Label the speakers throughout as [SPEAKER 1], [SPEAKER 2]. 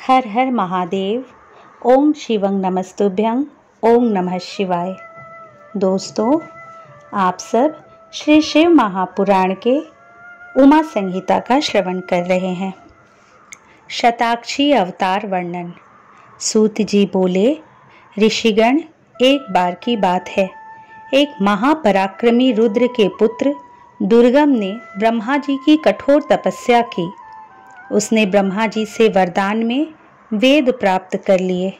[SPEAKER 1] हर हर महादेव। ओम शिवं नमस्तुभ्यं। ओम नमः शिवाय। दोस्तों, आप सब श्री शिव महापुराण के उमा संहिता का श्रवण कर रहे हैं। शताक्षी अवतार वर्णन। सूत जी बोले, ऋषिगण, एक बार की बात है, एक महापराक्रमी रुद्र के पुत्र दुर्गम ने ब्रह्मा जी की कठोर तपस्या की। उसने ब्रह्मा जी से वरदान में वेद प्राप्त कर लिए।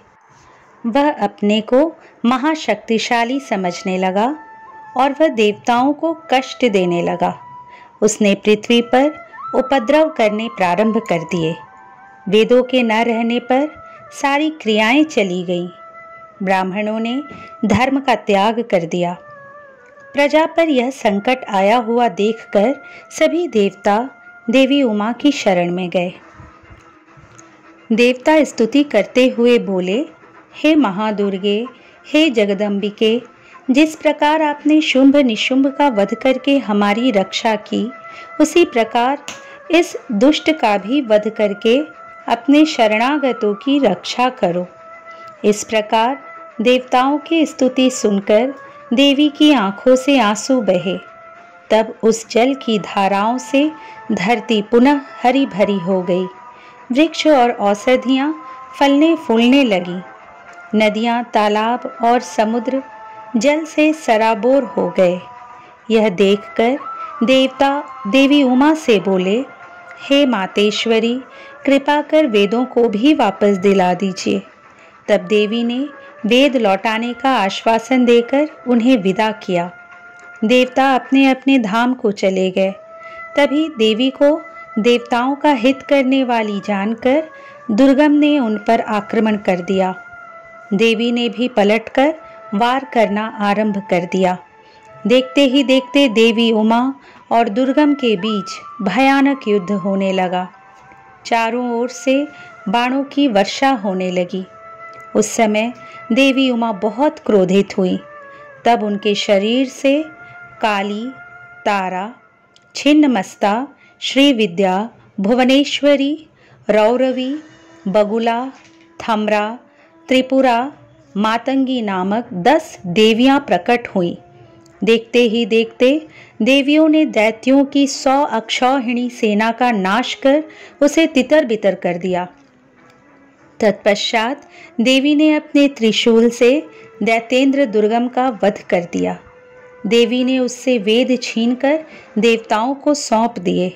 [SPEAKER 1] वह अपने को महाशक्तिशाली समझने लगा और वह देवताओं को कष्ट देने लगा। उसने पृथ्वी पर उपद्रव करने प्रारंभ कर दिए। वेदों के न रहने पर सारी क्रियाएं चली गईं। ब्राह्मणों ने धर्म का त्याग कर दिया। प्रजा पर यह संकट आया हुआ देखकर सभी देवता देवी उमा की शरण में गए। देवता स्तुति करते हुए बोले, हे महादुर्गे, हे जगदम्बिके, जिस प्रकार आपने शुंभ निशुंभ का वध करके हमारी रक्षा की, उसी प्रकार इस दुष्ट का भी वध करके अपने शरणागतों की रक्षा करो। इस प्रकार देवताओं की स्तुति सुनकर देवी की आंखों से आंसू बहे। तब उस जल की धाराओं से धरती पुनः हरी भरी हो गई। वृक्ष और औषधियाँ फलने फूलने लगी। नदियाँ, तालाब और समुद्र जल से सराबोर हो गए। यह देखकर देवता देवी उमा से बोले, हे मातेश्वरी, कृपा कर वेदों को भी वापस दिला दीजिए। तब देवी ने वेद लौटाने का आश्वासन देकर उन्हें विदा किया। देवता अपने अपने धाम को चले गए। तभी देवी को देवताओं का हित करने वाली जानकर दुर्गम ने उन पर आक्रमण कर दिया। देवी ने भी पलटकर वार करना आरंभ कर दिया। देखते ही देखते देवी उमा और दुर्गम के बीच भयानक युद्ध होने लगा। चारों ओर से बाणों की वर्षा होने लगी। उस समय देवी उमा बहुत क्रोधित हुई। तब उनके शरीर से काली, तारा, छिन्नमस्ता, श्रीविद्या, भुवनेश्वरी, रौरवी, बगुला, थमरा, त्रिपुरा, मातंगी नामक 10 देवियां प्रकट हुईं। देखते ही देखते देवियों ने दैत्यों की 100 अक्षौहिणी सेना का नाश कर उसे तितर बितर कर दिया। तत्पश्चात देवी ने अपने त्रिशूल से दैत्येंद्र दुर्गम का वध कर दिया। देवी ने उससे वेद छीनकर देवताओं को सौंप दिए।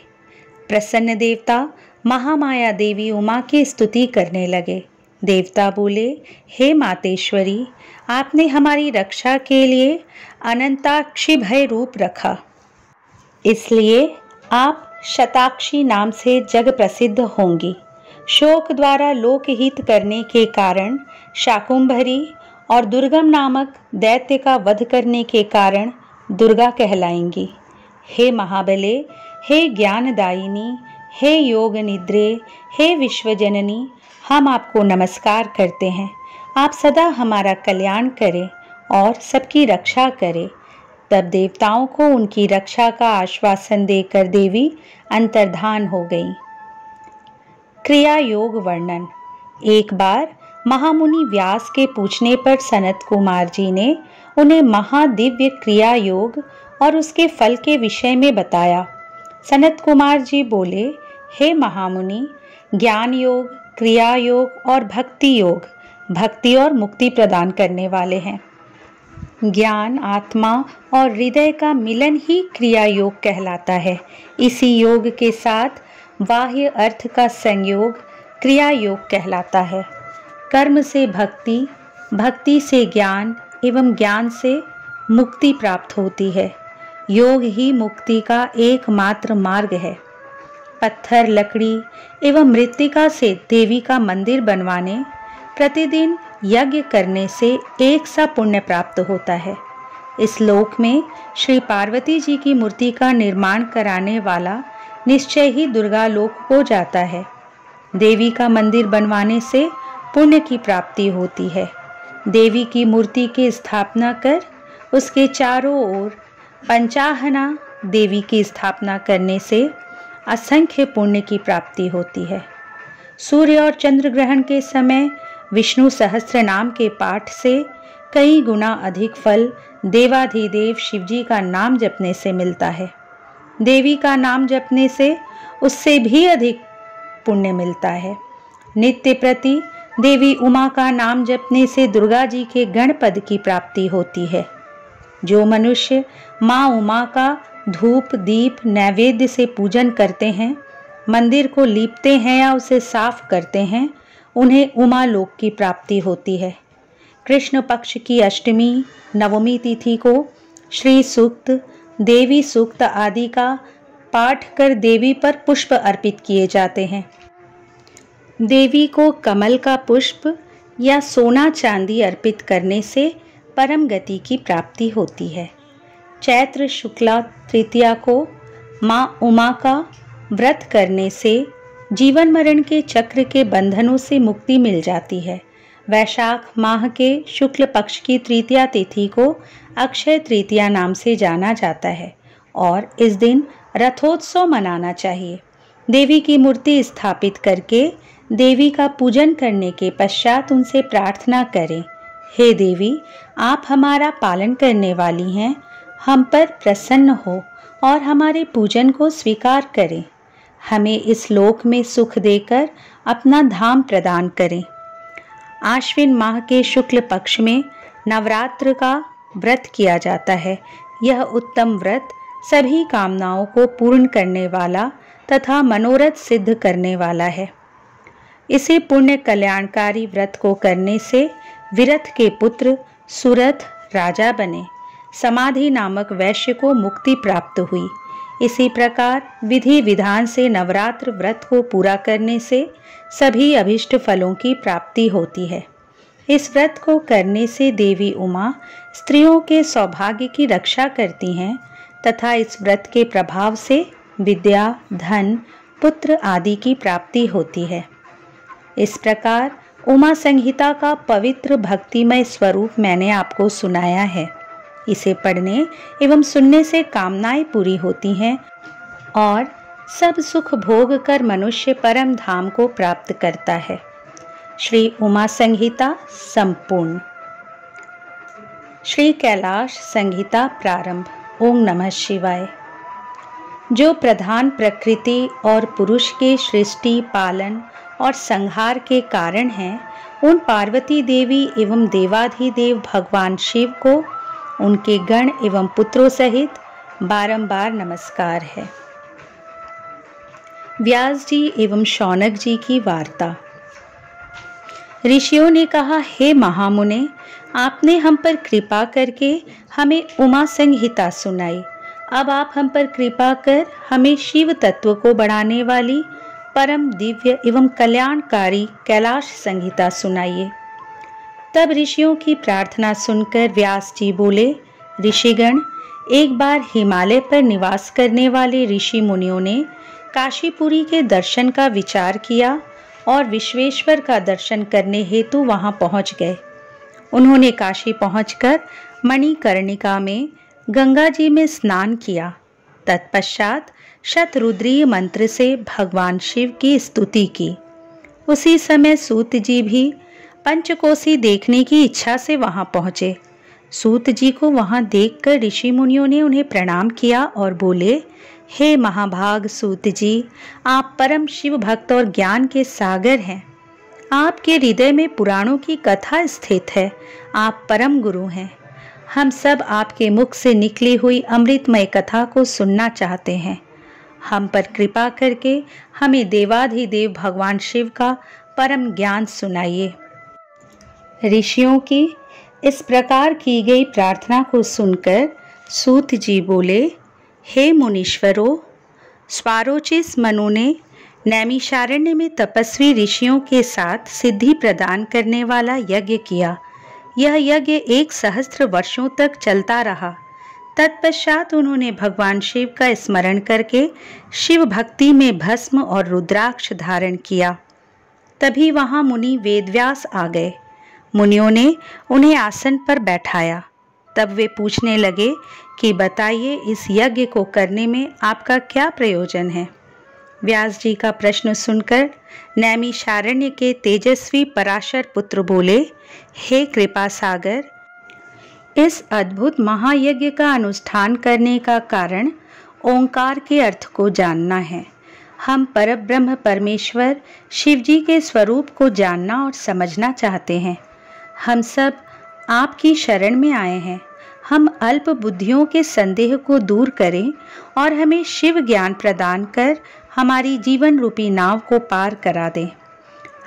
[SPEAKER 1] प्रसन्न देवता महामाया देवी उमा की स्तुति करने लगे। देवता बोले, हे मातेश्वरी, आपने हमारी रक्षा के लिए अनंताक्षी भय रूप रखा, इसलिए आप शताक्षी नाम से जग प्रसिद्ध होंगी। शोक द्वारा लोकहित करने के कारण शाकुंभरी और दुर्गम नामक दैत्य का वध करने के कारण दुर्गा कहलाएंगी। हे महाबले, हे ज्ञानदायिनी, हे योग निद्रे, हे विश्वजननी, हम आपको नमस्कार करते हैं। आप सदा हमारा कल्याण करें और सबकी रक्षा करें। तब देवताओं को उनकी रक्षा का आश्वासन देकर देवी अंतर्धान हो गई। क्रिया योग वर्णन। एक बार महामुनि व्यास के पूछने पर सनत कुमार जी ने उन्हें महादिव्य क्रिया योग और उसके फल के विषय में बताया। सनत कुमार जी बोले, हे महामुनि, ज्ञान योग, क्रिया योग और भक्ति योग भक्ति और मुक्ति प्रदान करने वाले हैं। ज्ञान, आत्मा और हृदय का मिलन ही क्रिया योग कहलाता है। इसी योग के साथ बाह्य अर्थ का संयोग क्रिया योग कहलाता है। कर्म से भक्ति, भक्ति से ज्ञान एवं ज्ञान से मुक्ति प्राप्त होती है। योग ही मुक्ति का एकमात्र मार्ग है। पत्थर, लकड़ी एवं मृत्तिका से देवी का मंदिर बनवाने, प्रतिदिन यज्ञ करने से एक सा पुण्य प्राप्त होता है। इस लोक में श्री पार्वती जी की मूर्ति का निर्माण कराने वाला निश्चय ही दुर्गा लोक को जाता है। देवी का मंदिर बनवाने से पुण्य की प्राप्ति होती है। देवी की मूर्ति की स्थापना कर उसके चारों ओर पंचाहना देवी की स्थापना करने से असंख्य पुण्य की प्राप्ति होती है। सूर्य और चंद्र ग्रहण के समय विष्णु सहस्त्र नाम के पाठ से कई गुना अधिक फल देवाधिदेव शिवजी का नाम जपने से मिलता है। देवी का नाम जपने से उससे भी अधिक पुण्य मिलता है। नित्य प्रति देवी उमा का नाम जपने से दुर्गा जी के गणपद की प्राप्ति होती है। जो मनुष्य माँ उमा का धूप दीप नैवेद्य से पूजन करते हैं, मंदिर को लीपते हैं या उसे साफ करते हैं, उन्हें उमा लोक की प्राप्ति होती है। कृष्ण पक्ष की अष्टमी नवमी तिथि को श्री सूक्त, देवी सूक्त आदि का पाठ कर देवी पर पुष्प अर्पित किए जाते हैं। देवी को कमल का पुष्प या सोना चांदी अर्पित करने से परम गति की प्राप्ति होती है। चैत्र शुक्ला तृतीया को माँ उमा का व्रत करने से जीवन मरण के चक्र के बंधनों से मुक्ति मिल जाती है। वैशाख माह के शुक्ल पक्ष की तृतीया तिथि को अक्षय तृतीया नाम से जाना जाता है और इस दिन रथोत्सव मनाना चाहिए। देवी की मूर्ति स्थापित करके देवी का पूजन करने के पश्चात उनसे प्रार्थना करें, हे देवी, आप हमारा पालन करने वाली हैं, हम पर प्रसन्न हो और हमारे पूजन को स्वीकार करें। हमें इस लोक में सुख देकर अपना धाम प्रदान करें। आश्विन माह के शुक्ल पक्ष में नवरात्र का व्रत किया जाता है। यह उत्तम व्रत सभी कामनाओं को पूर्ण करने वाला तथा मनोरथ सिद्ध करने वाला है। इसे पुण्य कल्याणकारी व्रत को करने से विरथ के पुत्र सुरथ राजा बने। समाधि नामक वैश्य को मुक्ति प्राप्त हुई। इसी प्रकार विधि विधान से नवरात्र व्रत को पूरा करने से सभी अभिष्ट फलों की प्राप्ति होती है। इस व्रत को करने से देवी उमा स्त्रियों के सौभाग्य की रक्षा करती हैं तथा इस व्रत के प्रभाव से विद्या, धन, पुत्र आदि की प्राप्ति होती है। इस प्रकार उमा संहिता का पवित्र भक्तिमय स्वरूप मैंने आपको सुनाया है। इसे पढ़ने एवं सुनने से कामनाएं पूरी होती हैं और सब सुख भोग कर मनुष्य परम धाम को प्राप्त करता है। श्री उमा संहिता संपूर्ण। श्री कैलाश संहिता प्रारंभ। ओम नमः शिवाय। जो प्रधान प्रकृति और पुरुष के सृष्टि, पालन और संहार के कारण हैं, उन पार्वती देवी एवं देवाधिदेव भगवान शिव को उनके गण एवं पुत्रों सहित बारंबार नमस्कार है। व्यास जी एवं शौनक जी की वार्ता। ऋषियों ने कहा, हे महामुने, आपने हम पर कृपा करके हमें उमा संहिता सुनाई। अब आप हम पर कृपा कर हमें शिव तत्व को बढ़ाने वाली परम दिव्य एवं कल्याणकारी कैलाश संहिता सुनाइए। तब ऋषियों की प्रार्थना सुनकर व्यास जी बोले, ऋषिगण, एक बार हिमालय पर निवास करने वाले ऋषि मुनियों ने काशीपुरी के दर्शन का विचार किया और विश्वेश्वर का दर्शन करने हेतु वहां पहुंच गए। उन्होंने काशी पहुंचकर मणिकर्णिका में गंगा जी में स्नान किया। तत्पश्चात शतरुद्रीय मंत्र से भगवान शिव की स्तुति की। उसी समय सूत जी भी पंचकोसी देखने की इच्छा से वहां पहुंचे। सूत जी को वहां देखकर ऋषि मुनियों ने उन्हें प्रणाम किया और बोले, हे महाभाग सूत जी, आप परम शिव भक्त और ज्ञान के सागर हैं। आपके हृदय में पुराणों की कथा स्थित है। आप परम गुरु हैं। हम सब आपके मुख से निकली हुई अमृतमय कथा को सुनना चाहते हैं। हम पर कृपा करके हमें देवाधिदेव भगवान शिव का परम ज्ञान सुनाइए। ऋषियों की इस प्रकार की गई प्रार्थना को सुनकर सूत जी बोले, हे मुनीश्वरों, स्वारोचिस मनु ने नैमिषारण्य में तपस्वी ऋषियों के साथ सिद्धि प्रदान करने वाला यज्ञ किया। यह यज्ञ 1 सहस्त्र वर्षों तक चलता रहा। तत्पश्चात उन्होंने भगवान शिव का स्मरण करके शिव भक्ति में भस्म और रुद्राक्ष धारण किया। तभी वहां मुनि वेदव्यास आ गए। मुनियों ने उन्हें आसन पर बैठाया। तब वे पूछने लगे कि बताइए, इस यज्ञ को करने में आपका क्या प्रयोजन है। व्यास जी का प्रश्न सुनकर नैमिषारण्य के तेजस्वी पराशर पुत्र बोले, हे कृपा सागर, इस अद्भुत महायज्ञ का अनुष्ठान करने का कारण ओंकार के अर्थ को जानना है। हम परब्रह्म परमेश्वर शिव जी के स्वरूप को जानना और समझना चाहते हैं। हम सब आपकी शरण में आए हैं। हम अल्प बुद्धियों के संदेह को दूर करें और हमें शिव ज्ञान प्रदान कर हमारी जीवन रूपी नाव को पार करा दें।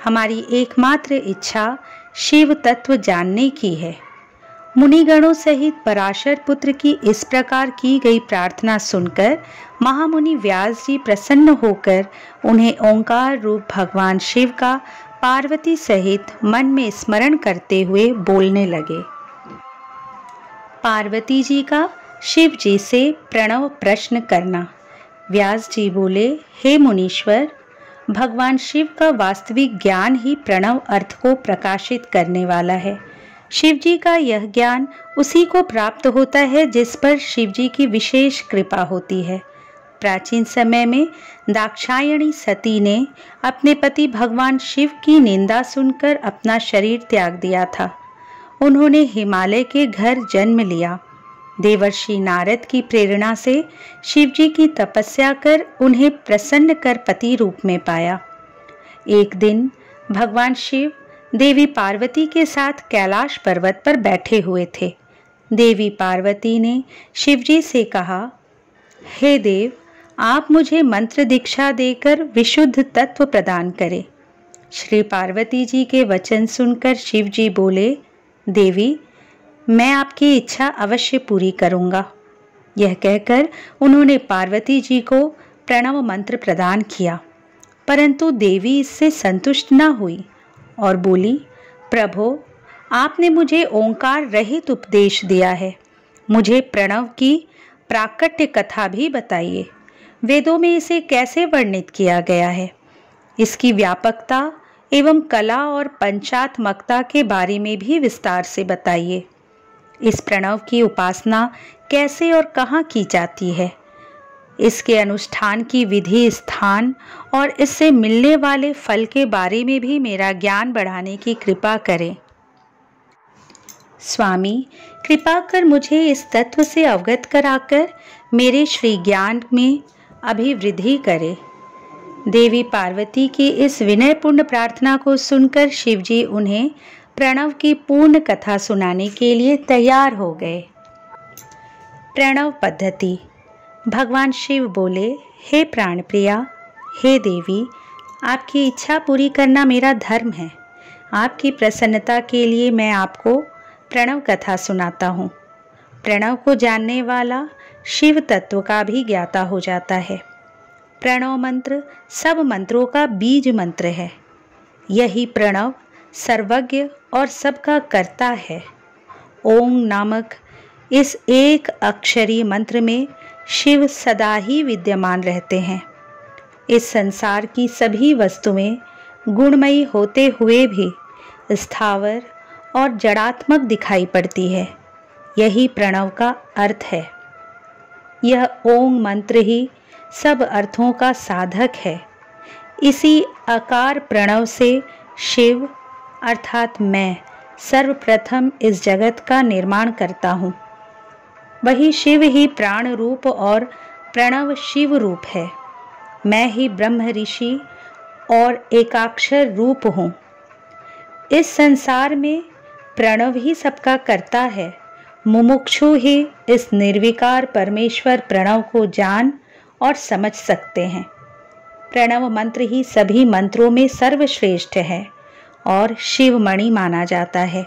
[SPEAKER 1] हमारी एकमात्र इच्छा शिव तत्व जानने की है। मुनिगणों सहित पराशर पुत्र की इस प्रकार की गई प्रार्थना सुनकर महामुनि व्यास जी प्रसन्न होकर उन्हें ओंकार रूप भगवान शिव का पार्वती सहित मन में स्मरण करते हुए बोलने लगे। पार्वती जी का शिव जी से प्रणव प्रश्न करना। व्यास जी बोले, हे मुनीश्वर, भगवान शिव का वास्तविक ज्ञान ही प्रणव अर्थ को प्रकाशित करने वाला है। शिव जी का यह ज्ञान उसी को प्राप्त होता है जिस पर शिव जी की विशेष कृपा होती है। प्राचीन समय में दाक्षायणी सती ने अपने पति भगवान शिव की निंदा सुनकर अपना शरीर त्याग दिया था। उन्होंने हिमालय के घर जन्म लिया। देवर्षि नारद की प्रेरणा से शिव जी की तपस्या कर उन्हें प्रसन्न कर पति रूप में पाया। एक दिन भगवान शिव देवी पार्वती के साथ कैलाश पर्वत पर बैठे हुए थे। देवी पार्वती ने शिव जी से कहा, हे देव, आप मुझे मंत्र दीक्षा देकर विशुद्ध तत्व प्रदान करें। श्री पार्वती जी के वचन सुनकर शिव जी बोले, देवी, मैं आपकी इच्छा अवश्य पूरी करूंगा। यह कहकर उन्होंने पार्वती जी को प्रणव मंत्र प्रदान किया, परंतु देवी इससे संतुष्ट न हुई और बोली, प्रभो, आपने मुझे ओंकार रहित उपदेश दिया है। मुझे प्रणव की प्राकट्य कथा भी बताइए। वेदों में इसे कैसे वर्णित किया गया है? इसकी व्यापकता एवं कला और पंचात्मकता के बारे में भी विस्तार से बताइए। इस प्रणव की उपासना कैसे और कहाँ की जाती है? इसके अनुष्ठान की विधि, स्थान और इससे मिलने वाले फल के बारे में भी मेरा ज्ञान बढ़ाने की कृपा करें। स्वामी, कृपा कर मुझे इस तत्व से अवगत कराकर मेरे श्री ज्ञान में अभिवृद्धि करे। देवी पार्वती की इस विनयपूर्ण प्रार्थना को सुनकर शिवजी उन्हें प्रणव की पूर्ण कथा सुनाने के लिए तैयार हो गए। प्रणव पद्धति। भगवान शिव बोले, हे प्राणप्रिया, हे देवी, आपकी इच्छा पूरी करना मेरा धर्म है। आपकी प्रसन्नता के लिए मैं आपको प्रणव कथा सुनाता हूँ। प्रणव को जानने वाला शिव तत्व का भी ज्ञाता हो जाता है। प्रणव मंत्र सब मंत्रों का बीज मंत्र है। यही प्रणव सर्वज्ञ और सबका कर्ता है। ओम नामक इस एक अक्षरी मंत्र में शिव सदा ही विद्यमान रहते हैं। इस संसार की सभी वस्तुएं गुणमयी होते हुए भी स्थावर और जड़ात्मक दिखाई पड़ती है। यही प्रणव का अर्थ है। यह ओम मंत्र ही सब अर्थों का साधक है। इसी आकार प्रणव से शिव अर्थात मैं सर्वप्रथम इस जगत का निर्माण करता हूँ। वही शिव ही प्राण रूप और प्रणव शिव रूप है। मैं ही ब्रह्म ऋषि और एकाक्षर रूप हूँ। इस संसार में प्रणव ही सबका कर्ता है। मुमुक्षु ही इस निर्विकार परमेश्वर प्रणव को जान और समझ सकते हैं। प्रणव मंत्र ही सभी मंत्रों में सर्वश्रेष्ठ है और शिवमणि माना जाता है।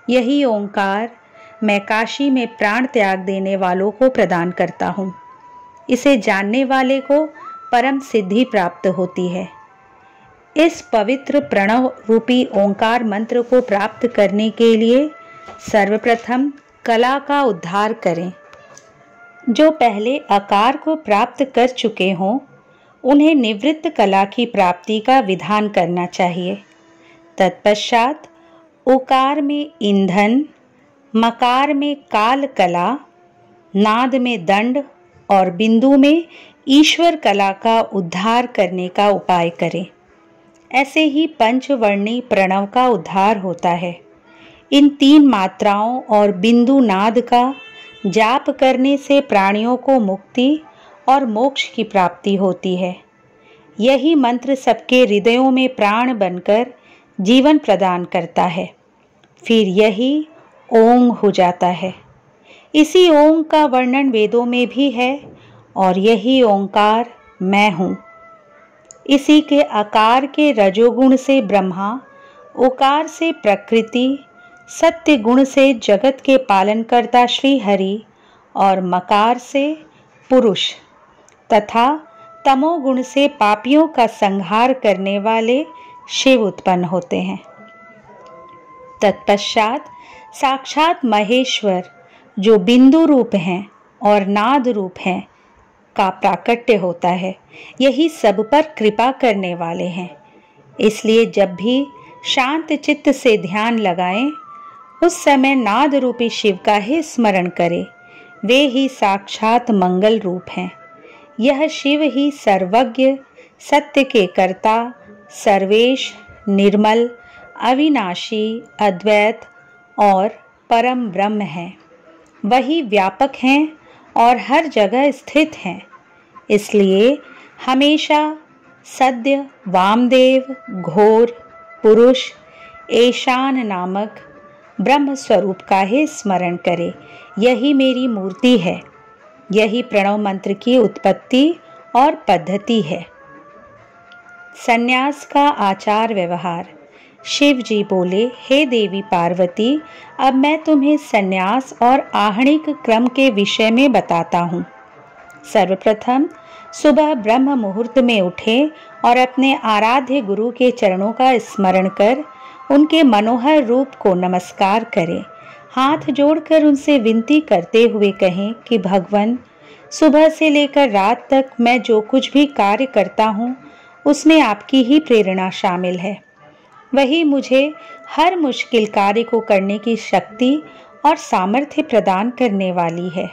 [SPEAKER 1] यही ओंकार मैं काशी में प्राण त्याग देने वालों को प्रदान करता हूँ। इसे जानने वाले को परम सिद्धि प्राप्त होती है। इस पवित्र प्रणव रूपी ओंकार मंत्र को प्राप्त करने के लिए सर्वप्रथम कला का उद्धार करें। जो पहले आकार को प्राप्त कर चुके हों, उन्हें निवृत्त कला की प्राप्ति का विधान करना चाहिए। तत्पश्चात उकार में ईंधन, मकार में काल कला, नाद में दंड और बिंदु में ईश्वर कला का उद्धार करने का उपाय करें। ऐसे ही पंचवर्णी प्रणव का उद्धार होता है। इन 3 मात्राओं और बिंदु नाद का जाप करने से प्राणियों को मुक्ति और मोक्ष की प्राप्ति होती है। यही मंत्र सबके हृदयों में प्राण बनकर जीवन प्रदान करता है। फिर यही ओम हो जाता है। इसी ओम का वर्णन वेदों में भी है और यही ओंकार मैं हूँ। इसी के आकार के रजोगुण से ब्रह्मा, ओकार से प्रकृति, सत्य गुण से जगत के पालनकर्ता श्री हरि और मकार से पुरुष तथा तमोगुण से पापियों का संहार करने वाले शिव उत्पन्न होते हैं। तत्पश्चात साक्षात महेश्वर जो बिंदु रूप हैं और नाद रूप हैं का प्राकट्य होता है। यही सब पर कृपा करने वाले हैं। इसलिए जब भी शांत चित्त से ध्यान लगाएं, उस समय नाद रूपी शिव का ही स्मरण करें। वे ही साक्षात मंगल रूप हैं। यह शिव ही सर्वज्ञ, सत्य के कर्ता, सर्वेश, निर्मल, अविनाशी, अद्वैत और परम ब्रह्म हैं। वही व्यापक हैं और हर जगह स्थित हैं। इसलिए हमेशा सद्य, वामदेव, घोर, पुरुष, ईशान नामक ब्रह्म स्वरूप का ही स्मरण करें। यही मेरी मूर्ति है। यही प्रणव मंत्र की उत्पत्ति और पद्धति है। संन्यास का आचार व्यवहार। शिव जी बोले, हे देवी पार्वती, अब मैं तुम्हें संन्यास और आहणिक क्रम के विषय में बताता हूँ। सर्वप्रथम सुबह ब्रह्म मुहूर्त में उठें और अपने आराध्य गुरु के चरणों का स्मरण कर उनके मनोहर रूप को नमस्कार करें। हाथ जोड़कर उनसे विनती करते हुए कहें कि भगवान, सुबह से लेकर रात तक मैं जो कुछ भी कार्य करता हूँ उसमें आपकी ही प्रेरणा शामिल है। वही मुझे हर मुश्किल कार्य को करने की शक्ति और सामर्थ्य प्रदान करने वाली है।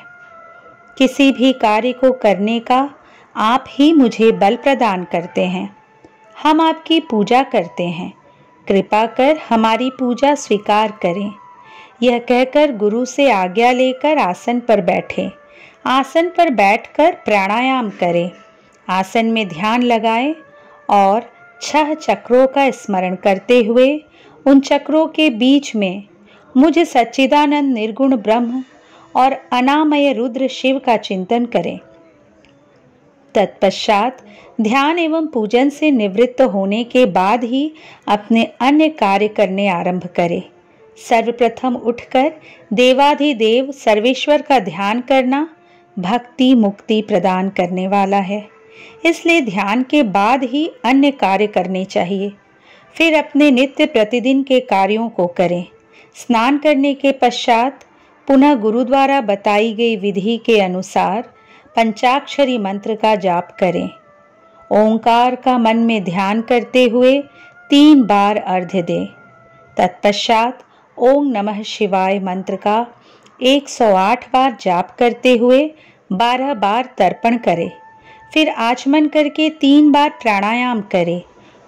[SPEAKER 1] किसी भी कार्य को करने का आप ही मुझे बल प्रदान करते हैं। हम आपकी पूजा करते हैं। कृपा कर हमारी पूजा स्वीकार करें। यह कहकर गुरु से आज्ञा लेकर आसन पर बैठें। आसन पर बैठकर प्राणायाम करें। आसन में ध्यान लगाएं और 6 चक्रों का स्मरण करते हुए उन चक्रों के बीच में मुझ सच्चिदानंद निर्गुण ब्रह्म और अनामय रुद्र शिव का चिंतन करें। तत्पश्चात ध्यान एवं पूजन से निवृत्त होने के बाद ही अपने अन्य कार्य करने आरंभ करें। सर्वप्रथम उठकर देवाधिदेव सर्वेश्वर का ध्यान करना भक्ति मुक्ति प्रदान करने वाला है। इसलिए ध्यान के बाद ही अन्य कार्य करने चाहिए। फिर अपने नित्य प्रतिदिन के कार्यों को करें। स्नान करने के पश्चात पुनः गुरु द्वारा बताई गई विधि के अनुसार पंचाक्षरी मंत्र का जाप करें। ओंकार का मन में ध्यान करते हुए 3 बार अर्घ्य दें। तत्पश्चात ओम नमः शिवाय मंत्र का 108 बार जाप करते हुए 12 बार तर्पण करें। फिर आचमन करके 3 बार प्राणायाम करें।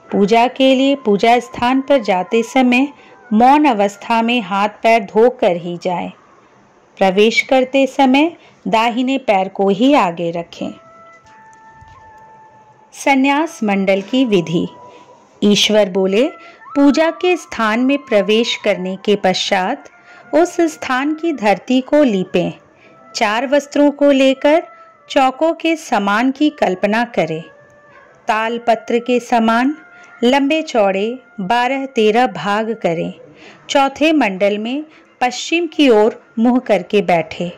[SPEAKER 1] पूजा के लिए पूजा स्थान पर जाते समय मौन अवस्था में हाथ पैर धोकर ही जाएं। प्रवेश करते समय दाहिने पैर को ही आगे रखें। संन्यास मंडल की विधि। ईश्वर बोले, पूजा के स्थान में प्रवेश करने के पश्चात उस स्थान की धरती को लीपें। 4 वस्त्रों को लेकर चौकों के समान की कल्पना करें। ताल पत्र के समान लंबे चौड़े 12-13 भाग करें। चौथे मंडल में पश्चिम की ओर मुंह करके बैठे।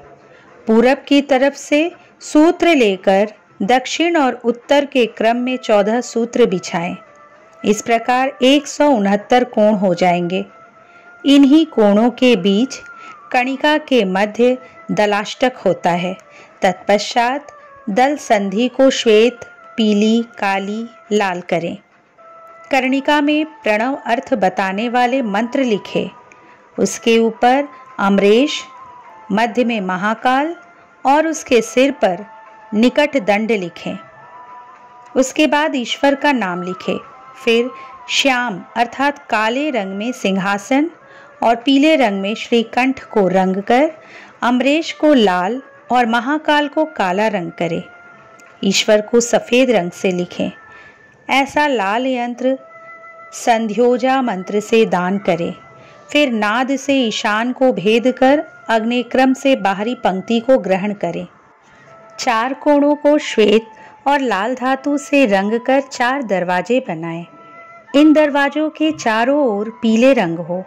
[SPEAKER 1] पूरब की तरफ से सूत्र लेकर दक्षिण और उत्तर के क्रम में 14 सूत्र बिछाएं। इस प्रकार 169 कोण हो जाएंगे। इन्हीं कोणों के बीच कणिका के मध्य दलाष्टक होता है। तत्पश्चात दल संधि को श्वेत, पीली, काली, लाल करें। कर्णिका में प्रणव अर्थ बताने वाले मंत्र लिखे। उसके ऊपर अमरेश, मध्य में महाकाल और उसके सिर पर निकट दंड लिखें। उसके बाद ईश्वर का नाम लिखें। फिर श्याम अर्थात काले रंग में सिंहासन और पीले रंग में श्रीकंठ को रंग कर अम्बरेश को लाल और महाकाल को काला रंग करें। ईश्वर को सफेद रंग से लिखें। ऐसा लाल यंत्र संध्योजा मंत्र से दान करें। फिर नाद से ईशान को भेद कर अग्निक्रम से बाहरी पंक्ति को ग्रहण करें। 4 कोणों को श्वेत और लाल धातु से रंग कर 4 दरवाजे बनाएं। इन दरवाजों के चारों ओर पीले रंग हो।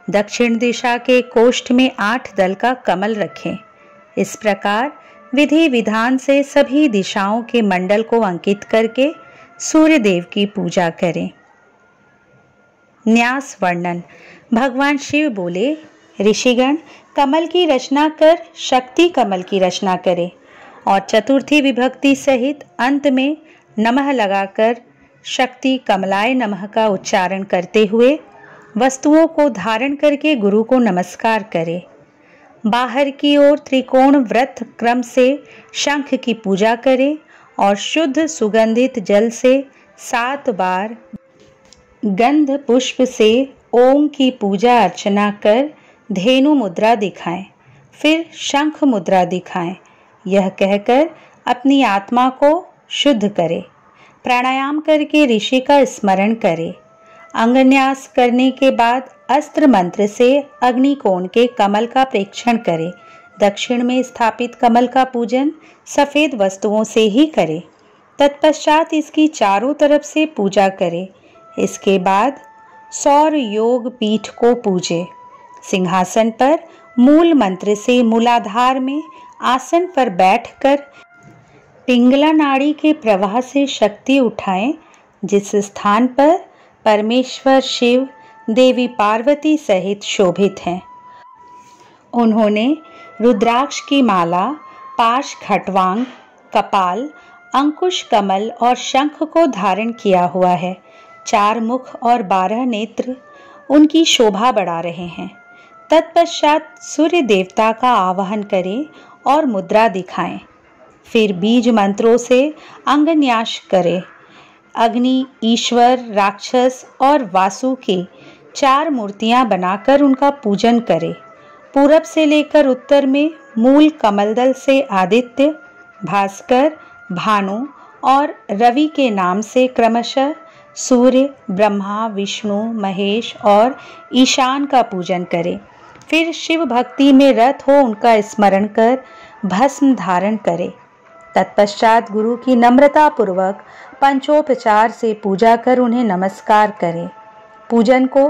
[SPEAKER 1] दक्षिण दिशा के कोष्ठ में 8 दल का कमल रखें। इस प्रकार विधि विधान से सभी दिशाओं के मंडल को अंकित करके सूर्य देव की पूजा करें। न्यास वर्णन। भगवान शिव बोले, ऋषिगण कमल की रचना कर शक्ति कमल की रचना करें और चतुर्थी विभक्ति सहित अंत में नमः लगाकर शक्ति कमलाय नमः का उच्चारण करते हुए वस्तुओं को धारण करके गुरु को नमस्कार करें। बाहर की ओर त्रिकोण व्रत क्रम से शंख की पूजा करें और शुद्ध सुगंधित जल से 7 बार गंध पुष्प से ओम की पूजा अर्चना कर धेनु मुद्रा दिखाएं। फिर शंख मुद्रा दिखाएं। यह कहकर अपनी आत्मा को शुद्ध करें। प्राणायाम करके ऋषि का स्मरण करें। अंगन्यास करने के बाद अस्त्र मंत्र से अग्निकोण के कमल का प्रेक्षण करें। दक्षिण में स्थापित कमल का पूजन सफेद वस्तुओं से ही करें। तत्पश्चात इसकी चारों तरफ से पूजा करें। इसके बाद सौर योग पीठ को पूजे। सिंहासन पर मूल मंत्र से मूलाधार में आसन पर बैठकर पिंगला नाड़ी के प्रवाह से शक्ति उठाएं। जिस स्थान पर परमेश्वर शिव देवी पार्वती सहित शोभित हैं। उन्होंने रुद्राक्ष की माला, पाश खटवांग, कपाल, अंकुश कमल और शंख को धारण किया हुआ है। 4 मुख और 12 नेत्र उनकी शोभा बढ़ा रहे हैं। तत्पश्चात सूर्य देवता का आवाहन करें और मुद्रा दिखाएं। फिर बीज मंत्रों से अंगन्यास करें। अग्नि, ईश्वर, राक्षस और वासु की 4 मूर्तियां बनाकर उनका पूजन करें। पूरब से लेकर उत्तर में मूल कमलदल से आदित्य, भास्कर, भानु और रवि के नाम से क्रमशः सूर्य, ब्रह्मा, विष्णु, महेश और ईशान का पूजन करें। फिर शिव भक्ति में रत हो उनका स्मरण कर भस्म धारण करें। तत्पश्चात गुरु की नम्रता पूर्वक पंचोपचार से पूजा कर उन्हें नमस्कार करें। पूजन को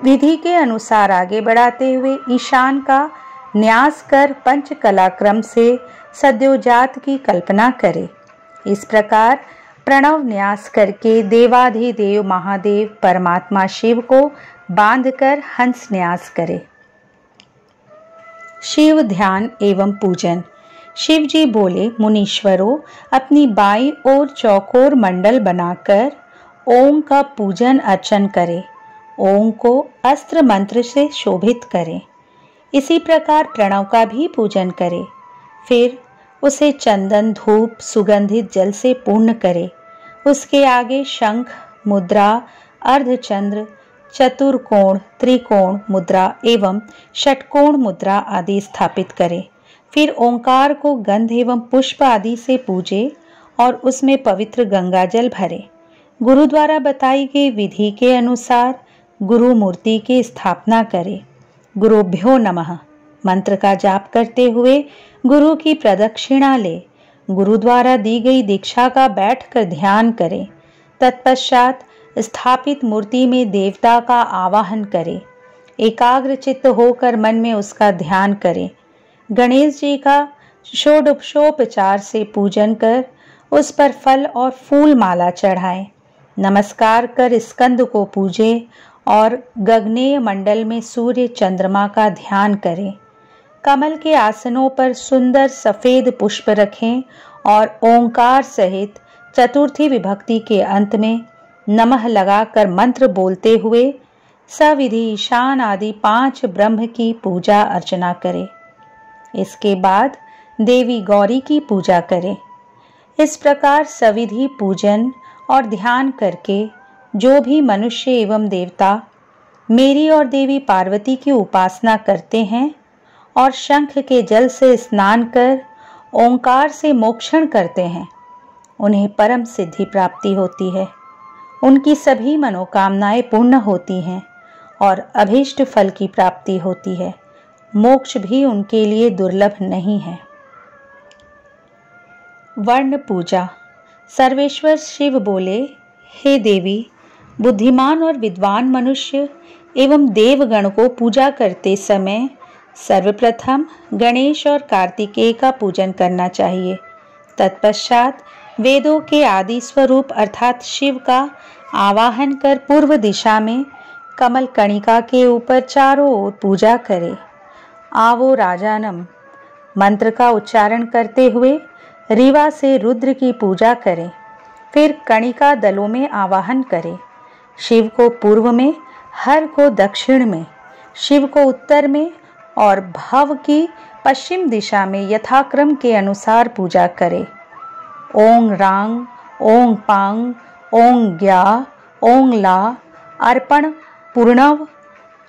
[SPEAKER 1] विधि के अनुसार आगे बढ़ाते हुए ईशान का न्यास कर पंचकलाक्रम से सद्योजात की कल्पना करें। इस प्रकार प्रणव न्यास करके देवाधिदेव महादेव परमात्मा शिव को बांधकर हंस न्यास करे। शिव ध्यान एवं पूजन। शिव जी बोले, मुनीश्वरों अपनी बाईं ओर चौकोर मंडल बनाकर ओम का पूजन अर्चन करें। ओम को अस्त्र मंत्र से शोभित करें। इसी प्रकार प्रणव का भी पूजन करें। फिर उसे चंदन, धूप, सुगंधित जल से पूर्ण करें। उसके आगे शंख मुद्रा, अर्धचंद्र, चतुर्कोण, त्रिकोण मुद्रा एवं षटकोण मुद्रा आदि स्थापित करें। फिर ओंकार को गंध एवं पुष्प आदि से पूजे और उसमें पवित्र गंगा जल भरे। गुरु द्वारा बताई गई विधि के अनुसार गुरु मूर्ति की स्थापना करें। गुरुभ्यो नमः मंत्र का जाप करते हुए गुरु की प्रदक्षिणा ले। गुरु द्वारा दी गई दीक्षा का बैठकर ध्यान करें। तत्पश्चात स्थापित मूर्ति में देवता का आवाहन करें। एकाग्र चित्त होकर मन में उसका ध्यान करें। गणेश जी का षोडशोपचार से पूजन कर उस पर फल और फूल माला चढ़ाएं। नमस्कार कर स्कंद को पूजे और गगनेय मंडल में सूर्य चंद्रमा का ध्यान करें। कमल के आसनों पर सुंदर सफेद पुष्प रखें और ओंकार सहित चतुर्थी विभक्ति के अंत में नमः लगाकर मंत्र बोलते हुए सविधि ईशान आदि 5 ब्रह्म की पूजा अर्चना करें। इसके बाद देवी गौरी की पूजा करें। इस प्रकार सविधि पूजन और ध्यान करके जो भी मनुष्य एवं देवता मेरी और देवी पार्वती की उपासना करते हैं और शंख के जल से स्नान कर ओंकार से मोक्षण करते हैं, उन्हें परम सिद्धि प्राप्ति होती है। उनकी सभी मनोकामनाएं पूर्ण होती हैं और अभीष्ट फल की प्राप्ति होती है। मोक्ष भी उनके लिए दुर्लभ नहीं है। वर्ण पूजा। सर्वेश्वर शिव बोले, हे देवी, बुद्धिमान और विद्वान मनुष्य एवं देवगण को पूजा करते समय सर्वप्रथम गणेश और कार्तिकेय का पूजन करना चाहिए। तत्पश्चात वेदों के आदि स्वरूप अर्थात शिव का आवाहन कर पूर्व दिशा में कमल कणिका के ऊपर चारों ओर पूजा करें। आवो राजानम मंत्र का उच्चारण करते हुए रीवा से रुद्र की पूजा करें। फिर कणिका दलों में आवाहन करें। शिव को पूर्व में, हर को दक्षिण में, शिव को उत्तर में और भव की पश्चिम दिशा में यथाक्रम के अनुसार पूजा करें। ओं रांग, ओं पांग, ओं ग्या, ओं ला, अर्पण पूर्णव,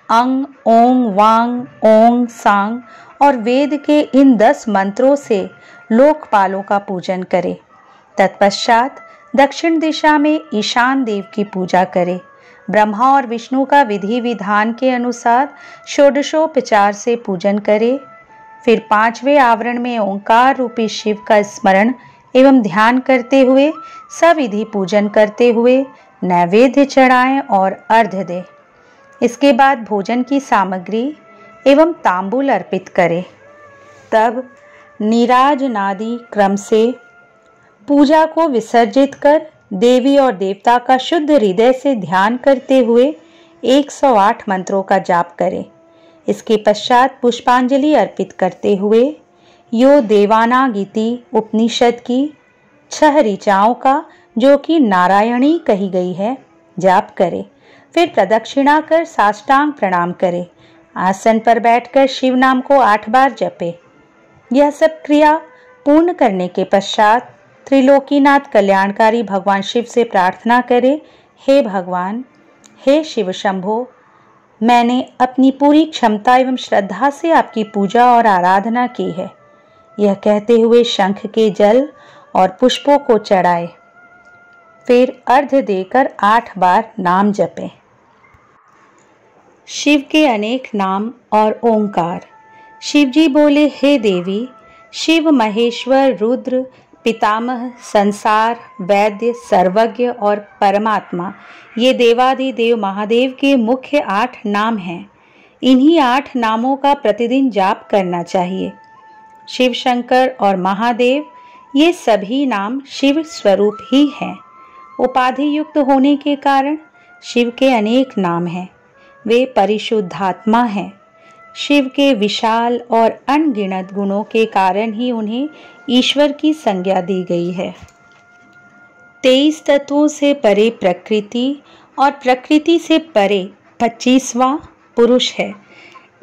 [SPEAKER 1] अंग, ओं वांग, ओं सांग और वेद के इन 10 मंत्रों से लोकपालों का पूजन करें। तत्पश्चात दक्षिण दिशा में ईशान देव की पूजा करें। ब्रह्मा और विष्णु का विधि विधान के अनुसार षोडशोपचार से पूजन करें। फिर 5वें आवरण में ओंकार रूपी शिव का स्मरण एवं ध्यान करते हुए सविधि पूजन करते हुए नैवेद्य चढ़ाएं और अर्घ्य दें। इसके बाद भोजन की सामग्री एवं तांबूल अर्पित करें। तब नीराजनादि क्रम से पूजा को विसर्जित कर देवी और देवता का शुद्ध हृदय से ध्यान करते हुए 108 मंत्रों का जाप करें। इसके पश्चात पुष्पांजलि अर्पित करते हुए यो देवानागीति उपनिषद की 6 ऋचाओं का, जो कि नारायणी कही गई है, जाप करें। फिर प्रदक्षिणा कर साष्टांग प्रणाम करें। आसन पर बैठकर शिव नाम को 8 बार जपे। यह सब क्रिया पूर्ण करने के पश्चात त्रिलोकीनाथ कल्याणकारी भगवान शिव से प्रार्थना करें, हे भगवान, हे शिव शंभो, मैंने अपनी पूरी क्षमता एवं श्रद्धा से आपकी पूजा और आराधना की है। यह कहते हुए शंख के जल और पुष्पों को चढ़ाए। फिर अर्घ्य देकर 8 बार नाम जपें। शिव के अनेक नाम और ओंकार। शिवजी बोले, हे देवी, शिव महेश्वर, रुद्र, पितामह, संसार, वैद्य, सर्वज्ञ और परमात्मा, ये देवादिदेव महादेव के मुख्य 8 नाम हैं। इन्हीं 8 नामों का प्रतिदिन जाप करना चाहिए। शिव शंकर और महादेव, ये सभी नाम शिव स्वरूप ही हैं। उपाधि युक्त होने के कारण शिव के अनेक नाम हैं। वे परिशुद्धात्मा हैं। शिव के विशाल और अनगिनत गुणों के कारण ही उन्हें ईश्वर की संज्ञा दी गई है। 23 तत्वों से परे प्रकृति और प्रकृति से परे 25वां पुरुष है।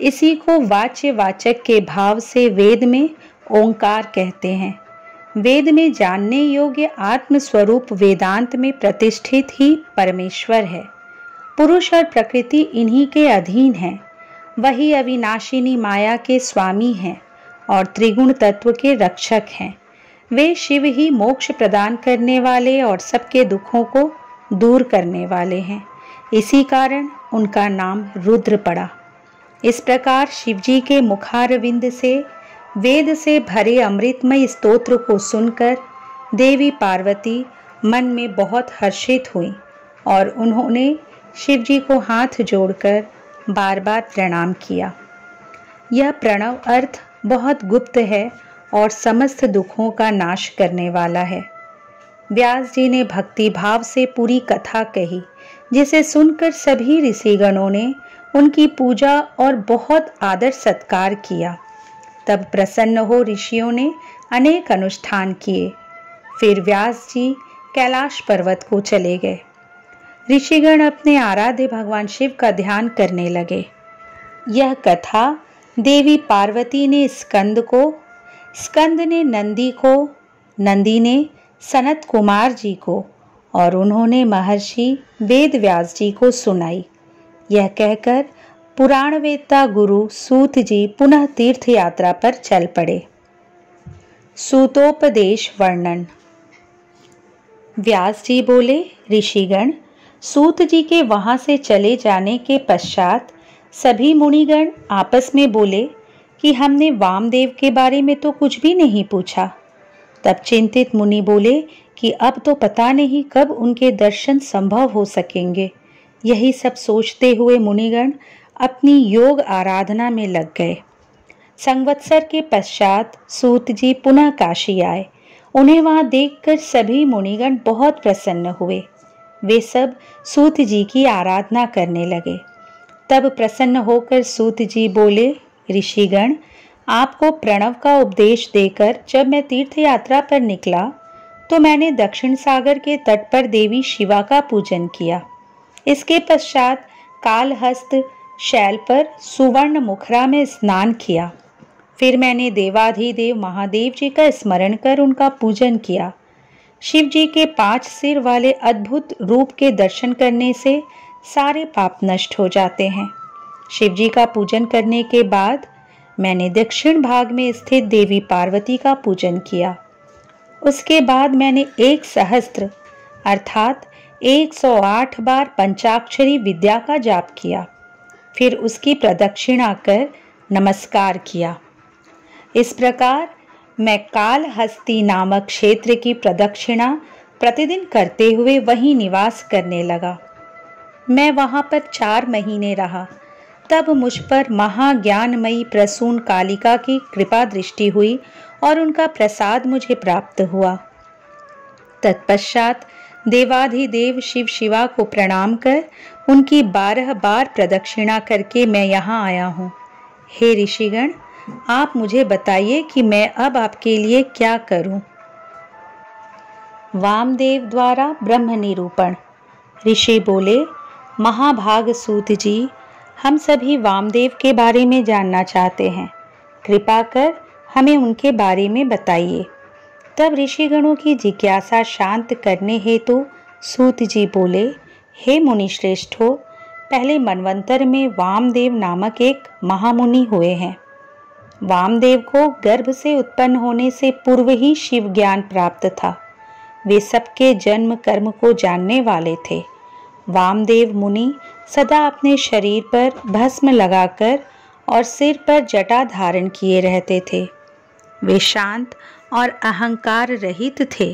[SPEAKER 1] इसी को वाच्य वाचक के भाव से वेद में ओंकार कहते हैं। वेद में जानने योग्य आत्म स्वरूप वेदांत में प्रतिष्ठित ही परमेश्वर है। पुरुष और प्रकृति इन्हीं के अधीन है। वही अविनाशिनी माया के स्वामी हैं और त्रिगुण तत्व के रक्षक हैं। वे शिव ही मोक्ष प्रदान करने वाले और सबके दुखों को दूर करने वाले हैं। इसी कारण उनका नाम रुद्र पड़ा। इस प्रकार शिवजी के मुखारविंद से वेद से भरे अमृतमय स्तोत्र को सुनकर देवी पार्वती मन में बहुत हर्षित हुई और उन्होंने शिवजी को हाथ जोड़कर बार बार प्रणाम किया। यह प्रणव अर्थ बहुत गुप्त है और समस्त दुखों का नाश करने वाला है। व्यास जी ने भक्ति भाव से पूरी कथा कही, जिसे सुनकर सभी ऋषिगणों ने उनकी पूजा और बहुत आदर सत्कार किया। तब प्रसन्न हो ऋषियों ने अनेक अनुष्ठान किए। फिर व्यास जी कैलाश पर्वत को चले गए। ऋषिगण अपने आराध्य भगवान शिव का ध्यान करने लगे। यह कथा देवी पार्वती ने स्कंद को, स्कंद ने नंदी को, नंदी ने सनत कुमार जी को और उन्होंने महर्षि वेद व्यास जी को सुनाई। यह कहकर पुराणवेत्ता गुरु सूत जी पुनः तीर्थ यात्रा पर चल पड़े। सूतोपदेश वर्णन। व्यास जी बोले, ऋषिगण, सूत जी के वहां से चले जाने के पश्चात सभी मुनिगण आपस में बोले कि हमने वामदेव के बारे में तो कुछ भी नहीं पूछा। तब चिंतित मुनि बोले कि अब तो पता नहीं कब उनके दर्शन संभव हो सकेंगे। यही सब सोचते हुए मुनिगण अपनी योग आराधना में लग गए। संवत्सर के पश्चात सूत जी पुनः काशी आए। उन्हें वहां देखकर सभी मुनिगण बहुत प्रसन्न हुए। वे सब सूत जी की आराधना करने लगे। तब प्रसन्न होकर सूत जी बोले, ऋषिगण, आपको प्रणव का उपदेश देकर जब मैं तीर्थ यात्रा पर निकला तो मैंने दक्षिण सागर के तट पर देवी शिवा का पूजन किया। इसके पश्चात कालहस्त शैल पर सुवर्ण मुखरा में स्नान किया। फिर मैंने देवाधिदेव महादेव जी का स्मरण कर उनका पूजन किया। शिव जी के 5 सिर वाले अद्भुत रूप के दर्शन करने से सारे पाप नष्ट हो जाते हैं। शिव जी का पूजन करने के बाद मैंने दक्षिण भाग में स्थित देवी पार्वती का पूजन किया। उसके बाद मैंने 1 सहस्त्र अर्थात 108 बार पंचाक्षरी विद्या का जाप किया। फिर उसकी प्रदक्षिणा कर नमस्कार किया। इस प्रकार मैं कालहस्ती नामक क्षेत्र की प्रदक्षिणा प्रतिदिन करते हुए वहीं निवास करने लगा। मैं वहां पर 4 महीने रहा। तब मुझ पर महाज्ञानमयी प्रसून कालिका की कृपा दृष्टि हुई और उनका प्रसाद मुझे प्राप्त हुआ। तत्पश्चात देवाधिदेव शिव शिवा को प्रणाम कर उनकी 12 बार प्रदक्षिणा करके मैं यहाँ आया हूँ। हे ऋषिगण, आप मुझे बताइए कि मैं अब आपके लिए क्या करूं। वामदेव द्वारा ब्रह्म निरूपण। ऋषि बोले, महाभाग सूत जी, हम सभी वामदेव के बारे में जानना चाहते हैं। कृपा कर हमें उनके बारे में बताइए। तब ऋषिगणों की जिज्ञासा शांत करने हेतु सूत जी बोले, हे मुनिश्रेष्ठो, पहले मनवंतर में वामदेव नामक एक महामुनि हुए हैं। वामदेव को गर्भ से उत्पन्न होने से पूर्व ही शिव ज्ञान प्राप्त था। वे सबके जन्म कर्म को जानने वाले थे। वामदेव मुनि सदा अपने शरीर पर भस्म लगाकर और सिर पर जटा धारण किए रहते थे। वे शांत और अहंकार रहित थे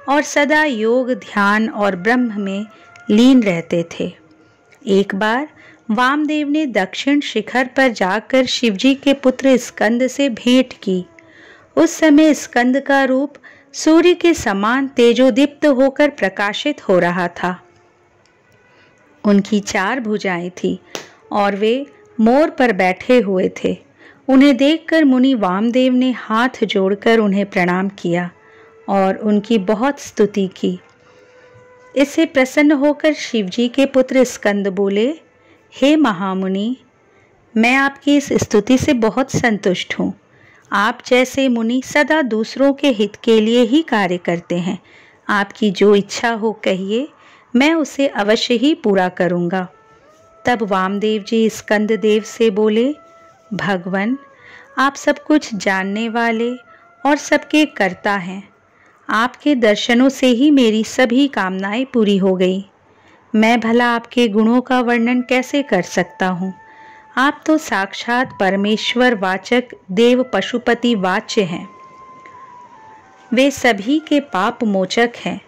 [SPEAKER 1] और सदा योग, ध्यान और ब्रह्म में लीन रहते थे। एक बार वामदेव ने दक्षिण शिखर पर जाकर शिवजी के पुत्र स्कंद से भेंट की। उस समय स्कंद का रूप सूर्य के समान तेजोदीप्त होकर प्रकाशित हो रहा था। उनकी 4 भुजाएं थी और वे मोर पर बैठे हुए थे। उन्हें देखकर मुनि वामदेव ने हाथ जोड़कर उन्हें प्रणाम किया और उनकी बहुत स्तुति की। इससे प्रसन्न होकर शिवजी के पुत्र स्कंद बोले, हे महामुनि, मैं आपकी इस स्तुति से बहुत संतुष्ट हूँ। आप जैसे मुनि सदा दूसरों के हित के लिए ही कार्य करते हैं। आपकी जो इच्छा हो कहिए, मैं उसे अवश्य ही पूरा करूँगा। तब वामदेव जी स्कंद देव से बोले, भगवन, आप सब कुछ जानने वाले और सबके कर्ता हैं। आपके दर्शनों से ही मेरी सभी कामनाएं पूरी हो गई। मैं भला आपके गुणों का वर्णन कैसे कर सकता हूँ। आप तो साक्षात परमेश्वर वाचक देव पशुपति वाच्य हैं। वे सभी के पाप मोचक हैं।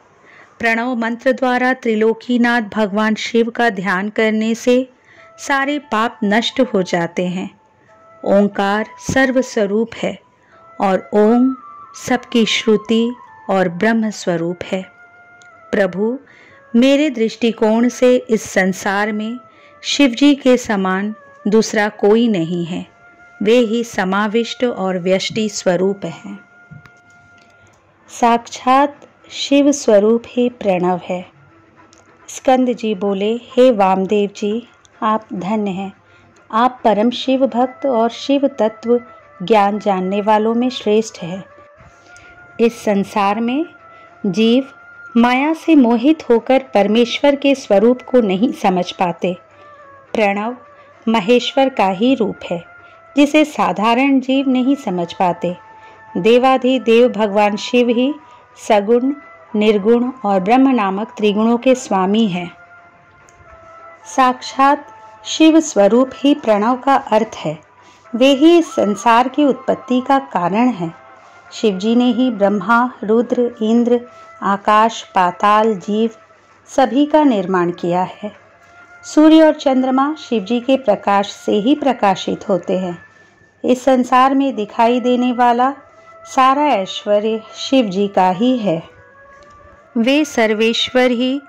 [SPEAKER 1] प्रणव मंत्र द्वारा त्रिलोकीनाथ भगवान शिव का ध्यान करने से सारे पाप नष्ट हो जाते हैं। ओंकार सर्वस्वरूप है और ओम सबकी श्रुति और ब्रह्म स्वरूप है। प्रभु, मेरे दृष्टिकोण से इस संसार में शिवजी के समान दूसरा कोई नहीं है। वे ही समाविष्ट और व्यष्टि स्वरूप हैं। साक्षात शिव स्वरूप ही प्रणव है। स्कंद जी बोले, हे वामदेव जी, आप धन्य हैं। आप परम शिव भक्त और शिव तत्व ज्ञान जानने वालों में श्रेष्ठ है। इस संसार में जीव माया से मोहित होकर परमेश्वर के स्वरूप को नहीं समझ पाते। प्रणव महेश्वर का ही रूप है जिसे साधारण जीव नहीं समझ पाते। देवाधिदेव भगवान शिव ही सगुण, निर्गुण और ब्रह्म नामक त्रिगुणों के स्वामी हैं। साक्षात शिव स्वरूप ही प्रणव का अर्थ है। वे ही इस संसार की उत्पत्ति का कारण है। शिवजी ने ही ब्रह्मा, रुद्र, इंद्र, आकाश, पाताल, जीव सभी का निर्माण किया है। सूर्य और चंद्रमा शिवजी के प्रकाश से ही प्रकाशित होते हैं। इस संसार में दिखाई देने वाला सारा ऐश्वर्य शिवजी का ही है। वे सर्वेश्वर ही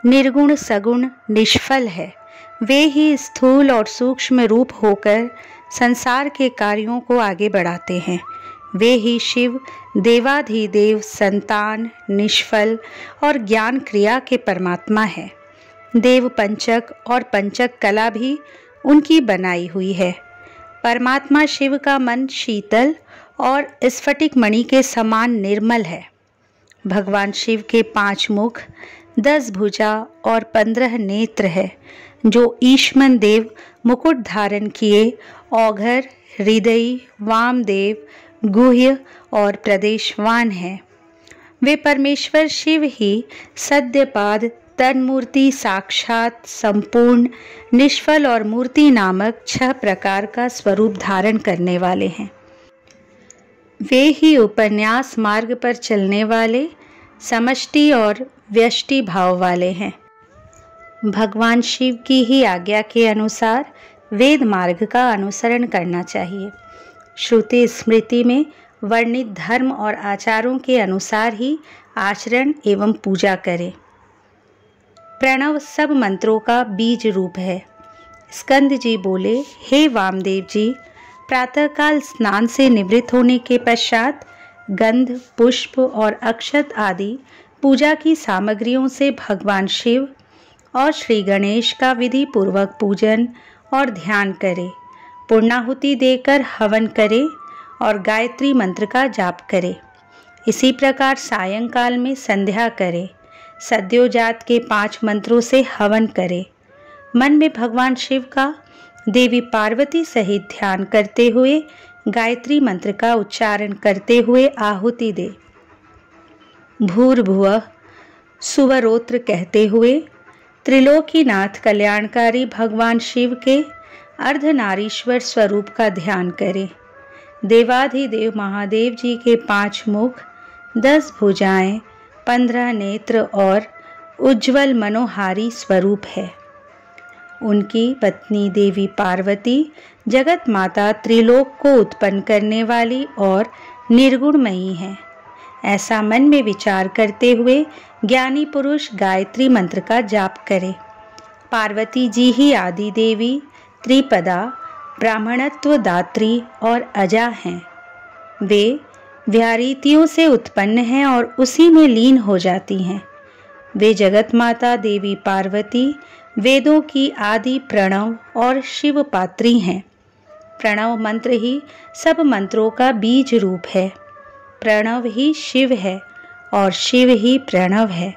[SPEAKER 1] निर्गुण, सगुण, निष्फल है। वे ही स्थूल और सूक्ष्म रूप होकर संसार के कार्यों को आगे बढ़ाते हैं। वे ही शिव देवाधिदेव, संतान, निष्फल और ज्ञान क्रिया के परमात्मा है। देव पंचक और पंचक कला भी उनकी बनाई हुई है। परमात्मा शिव का मन शीतल और स्फटिक मणि के समान निर्मल है। भगवान शिव के 5 मुख, 10 भुजा और 15 नेत्र है, जो ईशमन देव मुकुट धारण किए औघर, हृदयी, वामदेव, गुह्य और प्रदेशवान है। वे परमेश्वर शिव ही सद्यपाद, तन्मूर्ति, साक्षात, संपूर्ण, निष्फल और मूर्ति नामक 6 प्रकार का स्वरूप धारण करने वाले हैं। वे ही उपन्यास मार्ग पर चलने वाले, समष्टि और व्यष्टि भाव वाले हैं। भगवान शिव की ही आज्ञा के अनुसार वेद मार्ग का अनुसरण करना चाहिए। श्रुति स्मृति में वर्णित धर्म और आचारों के अनुसार ही आचरण एवं पूजा करें। प्रणव सब मंत्रों का बीज रूप है। स्कंद जी बोले, हे वामदेव जी, प्रातःकाल स्नान से निवृत्त होने के पश्चात गंध, पुष्प और अक्षत आदि पूजा की सामग्रियों से भगवान शिव और श्री गणेश का विधि पूर्वक पूजन और ध्यान करें। पूर्णाहुति देकर हवन करें और गायत्री मंत्र का जाप करें। इसी प्रकार सायंकाल में संध्या करें। सद्योजात के 5 मंत्रों से हवन करें। मन में भगवान शिव का देवी पार्वती सहित ध्यान करते हुए गायत्री मंत्र का उच्चारण करते हुए आहुति दे। भूर्भुवः सुवरोत्र कहते हुए त्रिलोकीनाथ कल्याणकारी भगवान शिव के अर्धनारीश्वर स्वरूप का ध्यान करें। देवाधिदेव महादेव जी के 5 मुख, 10 भुजाएं, 15 नेत्र और उज्ज्वल मनोहारी स्वरूप है। उनकी पत्नी देवी पार्वती जगत माता त्रिलोक को उत्पन्न करने वाली और निर्गुणमयी है। ऐसा मन में विचार करते हुए ज्ञानी पुरुष गायत्री मंत्र का जाप करे। पार्वती जी ही आदि देवी, त्रिपदा, ब्राह्मणत्व दात्री और अजा हैं। वे व्यारीतियों से उत्पन्न हैं और उसी में लीन हो जाती हैं। वे जगत माता देवी पार्वती वेदों की आदि प्रणव और शिव पात्री हैं। प्रणव मंत्र ही सब मंत्रों का बीज रूप है। प्रणव ही शिव है और शिव ही प्रणव है।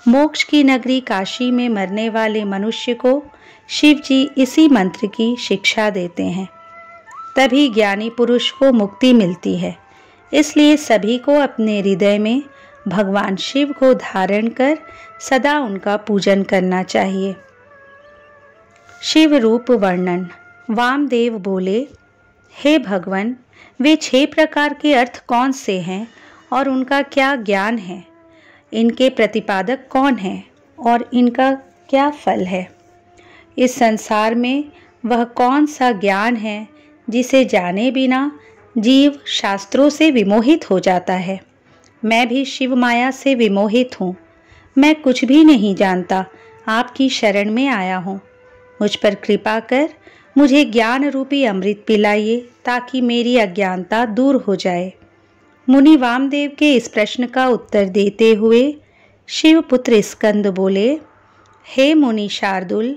[SPEAKER 1] मोक्ष की नगरी काशी में मरने वाले मनुष्य को शिव जी इसी मंत्र की शिक्षा देते हैं, तभी ज्ञानी पुरुष को मुक्ति मिलती है। इसलिए सभी को अपने हृदय में भगवान शिव को धारण कर सदा उनका पूजन करना चाहिए। शिव रूप वर्णन। वामदेव बोले, हे भगवान, वे 6 प्रकार के अर्थ कौन से हैं और उनका क्या ज्ञान है? इनके प्रतिपादक कौन हैं और इनका क्या फल है? इस संसार में वह कौन सा ज्ञान है जिसे जाने बिना जीव शास्त्रों से विमोहित हो जाता है? मैं भी शिव माया से विमोहित हूँ। मैं कुछ भी नहीं जानता, आपकी शरण में आया हूँ। मुझ पर कृपा कर मुझे ज्ञान रूपी अमृत पिलाइए ताकि मेरी अज्ञानता दूर हो जाए। मुनि वामदेव के इस प्रश्न का उत्तर देते हुए शिवपुत्र स्कंद बोले, हे मुनि शार्दुल,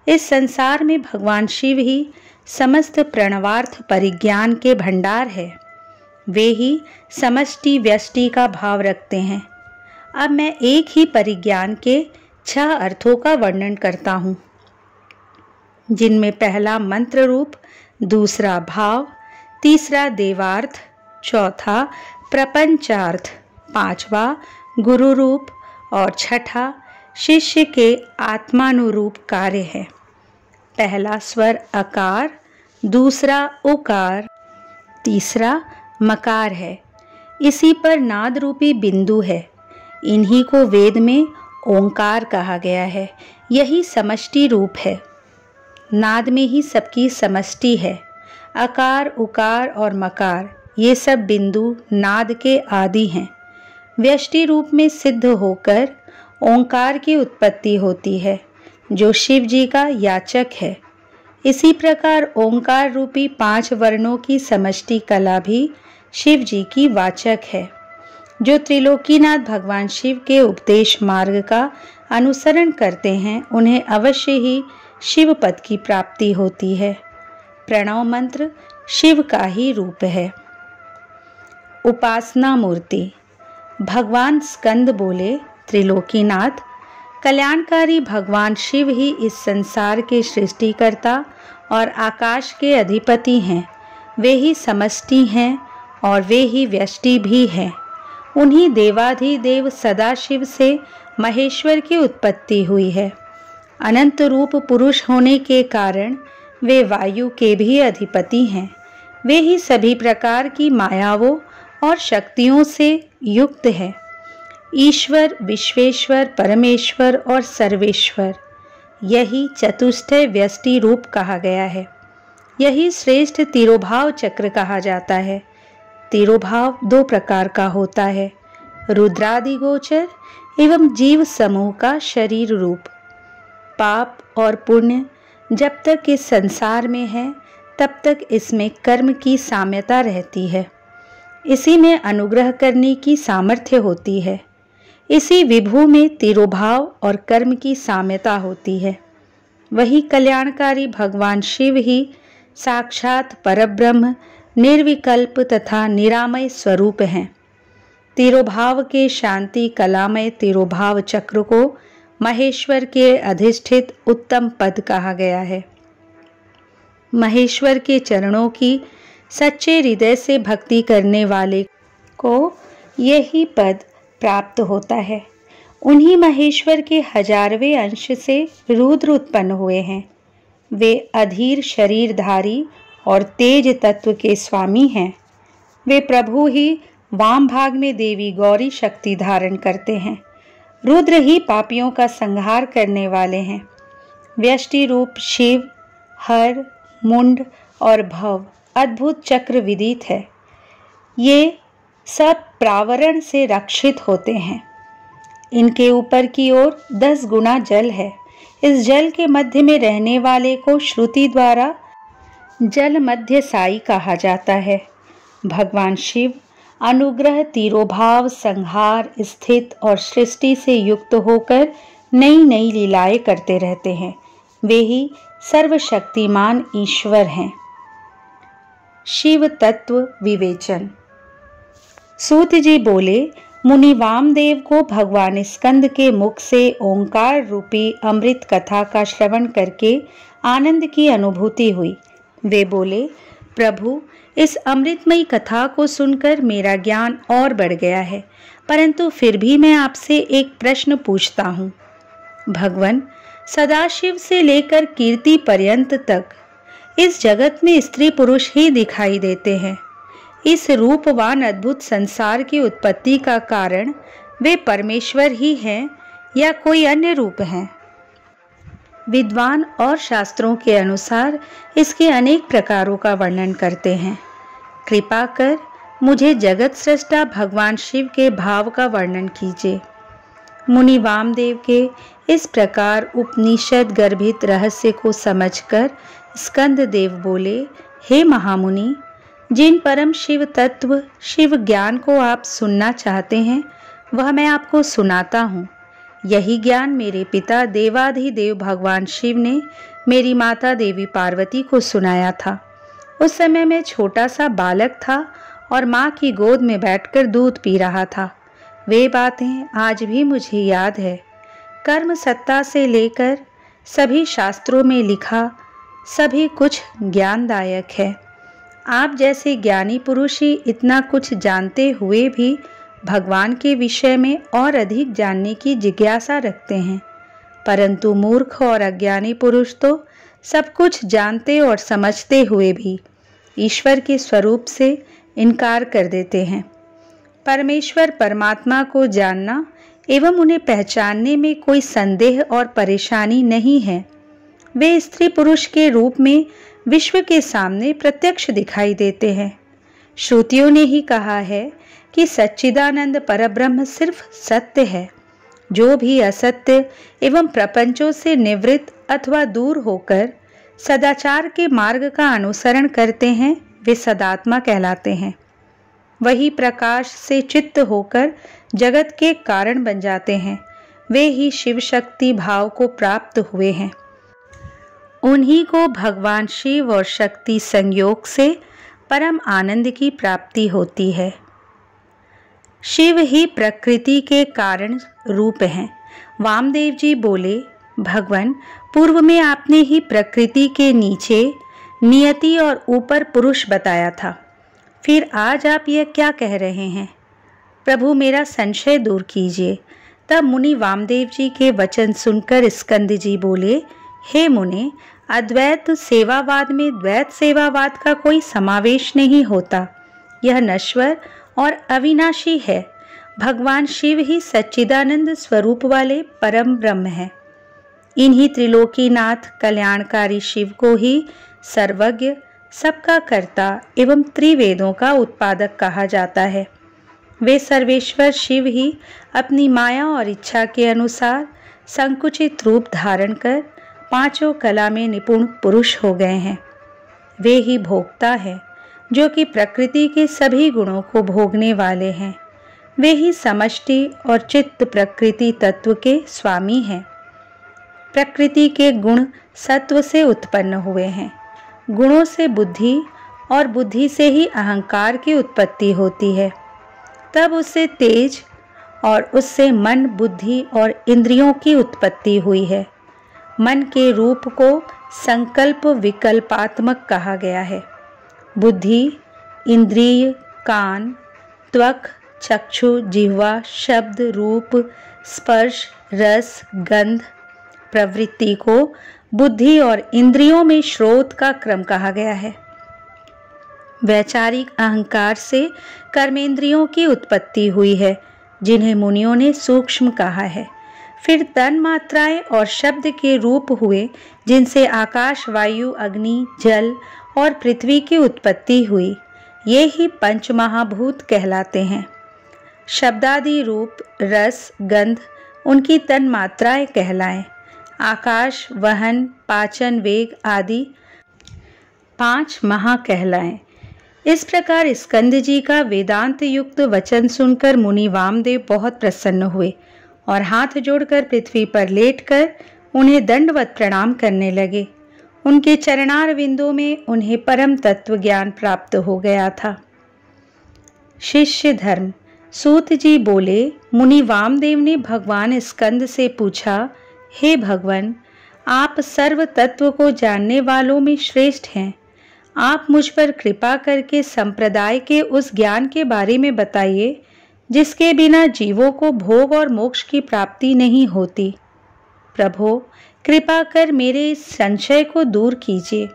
[SPEAKER 1] इस संसार में भगवान शिव ही समस्त प्रणवार्थ परिज्ञान के भंडार है। वे ही समष्टि व्यष्टि का भाव रखते हैं। अब मैं एक ही परिज्ञान के 6 अर्थों का वर्णन करता हूँ, जिनमें पहला मंत्र रूप, दूसरा भाव, तीसरा देवार्थ, चौथा प्रपंचार्थ, पांचवा गुरु रूप और छठा शिष्य के आत्मानुरूप कार्य है। पहला स्वर अकार, दूसरा उकार, तीसरा मकार है। इसी पर नाद रूपी बिंदु है। इन्हीं को वेद में ओंकार कहा गया है। यही समष्टि रूप है। नाद में ही सबकी समष्टि है। अकार, उकार और मकार ये सब बिंदु नाद के आदि हैं। व्यष्टि रूप में सिद्ध होकर ओंकार की उत्पत्ति होती है, जो शिव जी का याचक है। इसी प्रकार ओंकार रूपी 5 वर्णों की समष्टि कला भी शिव जी की वाचक है। जो त्रिलोकीनाथ भगवान शिव के उपदेश मार्ग का अनुसरण करते हैं, उन्हें अवश्य ही शिव पद की प्राप्ति होती है। प्रणव मंत्र शिव का ही रूप है। उपासना मूर्ति। भगवान स्कंद बोले, त्रिलोकीनाथ, कल्याणकारी भगवान शिव ही इस संसार के सृष्टिकर्ता और आकाश के अधिपति हैं। वे ही समष्टि हैं और वे ही व्यष्टि भी हैं। उन्हीं देवाधिदेव सदाशिव से महेश्वर की उत्पत्ति हुई है। अनंत रूप पुरुष होने के कारण वे वायु के भी अधिपति हैं। वे ही सभी प्रकार की मायावों और शक्तियों से युक्त है। ईश्वर, विश्वेश्वर, परमेश्वर और सर्वेश्वर, यही चतुष्टय व्यष्टि रूप कहा गया है। यही श्रेष्ठ तिरोभाव चक्र कहा जाता है। तिरोभाव 2 प्रकार का होता है, रुद्रादि गोचर एवं जीव समूह का शरीर रूप। पाप और पुण्य जब तक इस संसार में है, तब तक इसमें कर्म की साम्यता रहती है। इसी में अनुग्रह करने की सामर्थ्य होती है। इसी विभु में तिरोभाव और कर्म की साम्यता होती है। वही कल्याणकारी भगवान शिव ही साक्षात परब्रह्म, निर्विकल्प तथा निरामय स्वरूप हैं। तिरोभाव के शांति कलामय तिरोभाव चक्र को महेश्वर के अधिष्ठित उत्तम पद कहा गया है। महेश्वर के चरणों की सच्चे हृदय से भक्ति करने वाले को यही पद प्राप्त होता है। उन्हीं महेश्वर के 1000वें अंश से रुद्र उत्पन्न हुए हैं। वे अधीर शरीरधारी और तेज तत्व के स्वामी हैं। वे प्रभु ही वाम भाग में देवी गौरी शक्ति धारण करते हैं। रुद्र ही पापियों का संहार करने वाले हैं। व्यष्टि रूप शिव हर, मुंड और भव अद्भुत चक्र विदित है। ये सब प्रावरण से रक्षित होते हैं। इनके ऊपर की ओर 10 गुना जल है। इस जल के मध्य में रहने वाले को श्रुति द्वारा जल मध्य साई कहा जाता है। भगवान शिव अनुग्रह, तिरोभाव, संहार, स्थित और सृष्टि से युक्त होकर नई नई लीलाएं करते रहते हैं। वे ही सर्वशक्तिमान ईश्वर हैं। शिव तत्व विवेचन। सूत जी बोले, मुनि वामदेव को भगवान स्कंद के मुख से ओंकार रूपी अमृत कथा का श्रवण करके आनंद की अनुभूति हुई। वे बोले, प्रभु, इस अमृतमयी कथा को सुनकर मेरा ज्ञान और बढ़ गया है, परंतु फिर भी मैं आपसे एक प्रश्न पूछता हूँ। भगवान, सदाशिव से लेकर कीर्ति पर्यंत तक इस जगत में स्त्री पुरुष ही दिखाई देते हैं। इस रूपवान अद्भुत संसार की उत्पत्ति का कारण वे परमेश्वर ही हैं या कोई अन्य रूप हैं? विद्वान और शास्त्रों के अनुसार इसके अनेक प्रकारों का वर्णन करते हैं। कृपा कर मुझे जगत सृष्टा भगवान शिव के भाव का वर्णन कीजिए। मुनि वामदेव के इस प्रकार उपनिषद गर्भित रहस्य को समझकर स्कंद देव बोले, हे महामुनि, जिन परम शिव तत्व शिव ज्ञान को आप सुनना चाहते हैं, वह मैं आपको सुनाता हूँ। यही ज्ञान मेरे पिता देवाधिदेव भगवान शिव ने मेरी माता देवी पार्वती को सुनाया था। उस समय मैं छोटा सा बालक था और माँ की गोद में बैठकर दूध पी रहा था। वे बातें आज भी मुझे याद है। कर्म सत्ता से लेकर सभी शास्त्रों में लिखा सभी कुछ ज्ञानदायक है। आप जैसे ज्ञानी पुरुष ही इतना कुछ जानते हुए भी भगवान के विषय में और अधिक जानने की जिज्ञासा रखते हैं, परंतु मूर्ख और अज्ञानी पुरुष तो सब कुछ जानते और समझते हुए भी ईश्वर के स्वरूप से इनकार कर देते हैं। परमेश्वर परमात्मा को जानना एवं उन्हें पहचानने में कोई संदेह और परेशानी नहीं है। वे स्त्री पुरुष के रूप में विश्व के सामने प्रत्यक्ष दिखाई देते हैं। श्रुतियों ने ही कहा है कि सच्चिदानंद परब्रह्म सिर्फ सत्य है। जो भी असत्य एवं प्रपंचों से निवृत्त अथवा दूर होकर सदाचार के मार्ग का अनुसरण करते हैं, वे सदात्मा कहलाते हैं। वही प्रकाश से चित्त होकर जगत के कारण बन जाते हैं। वे ही शिव शक्ति भाव को प्राप्त हुए हैं। उन्हीं को भगवान शिव और शक्ति संयोग से परम आनंद की प्राप्ति होती है। शिव ही प्रकृति के कारण रूप हैं। वामदेव जी बोले, भगवान, पूर्व में आपने ही प्रकृति के नीचे नियति और ऊपर पुरुष बताया था, फिर आज आप यह क्या कह रहे हैं? प्रभु, मेरा संशय दूर कीजिए। तब मुनि वामदेव जी के वचन सुनकर स्कंद जी बोले, हे मुने, अद्वैत सेवावाद में द्वैत सेवावाद का कोई समावेश नहीं होता। यह नश्वर और अविनाशी है। भगवान शिव ही सच्चिदानंद स्वरूप वाले परम ब्रह्म हैं। इन्हीं त्रिलोकीनाथ कल्याणकारी शिव को ही सर्वज्ञ, सबका कर्ता एवं त्रिवेदों का उत्पादक कहा जाता है। वे सर्वेश्वर शिव ही अपनी माया और इच्छा के अनुसार संकुचित रूप धारण कर पांचों कला में निपुण पुरुष हो गए हैं। वे ही भोक्ता हैं, जो कि प्रकृति के सभी गुणों को भोगने वाले हैं। वे ही समष्टि और चित्त प्रकृति तत्व के स्वामी हैं। प्रकृति के गुण सत्व से उत्पन्न हुए हैं। गुणों से बुद्धि और बुद्धि से ही अहंकार की उत्पत्ति होती है। तब उससे तेज और उससे मन, बुद्धि और इंद्रियों की उत्पत्ति हुई है। मन के रूप को संकल्प विकल्पात्मक कहा गया है। बुद्धि, इंद्रिय, कान, त्वक, चक्षु, जिह्वा, शब्द, रूप, स्पर्श, रस, गंध प्रवृत्ति को बुद्धि और इंद्रियों में श्रोत का क्रम कहा गया है। वैचारिक अहंकार से कर्मेंद्रियों की उत्पत्ति हुई है, जिन्हें मुनियों ने सूक्ष्म कहा है। फिर तन मात्राएं और शब्द के रूप हुए, जिनसे आकाश, वायु, अग्नि, जल और पृथ्वी की उत्पत्ति हुई। ये ही पंच महाभूत कहलाते हैं। शब्दादि रूप, रस, गंध उनकी तन मात्राएं कहलाएं। आकाश, वहन, पाचन, वेग आदि पांच महा कहलाएं। इस प्रकार स्कंद जी का वेदांत युक्त वचन सुनकर मुनि वामदेव बहुत प्रसन्न हुए और हाथ जोड़कर पृथ्वी पर लेटकर उन्हें दंडवत प्रणाम करने लगे। उनके चरणार विंदों में उन्हें परम तत्व ज्ञान प्राप्त हो गया था। शिष्य धर्म। सूत जी बोले, मुनि वामदेव ने भगवान स्कंद से पूछा, हे भगवान, आप सर्व तत्व को जानने वालों में श्रेष्ठ हैं। आप मुझ पर कृपा करके संप्रदाय के उस ज्ञान के बारे में बताइए जिसके बिना जीवों को भोग और मोक्ष की प्राप्ति नहीं होती। प्रभो, कृपा कर मेरे इस संशय को दूर कीजिए।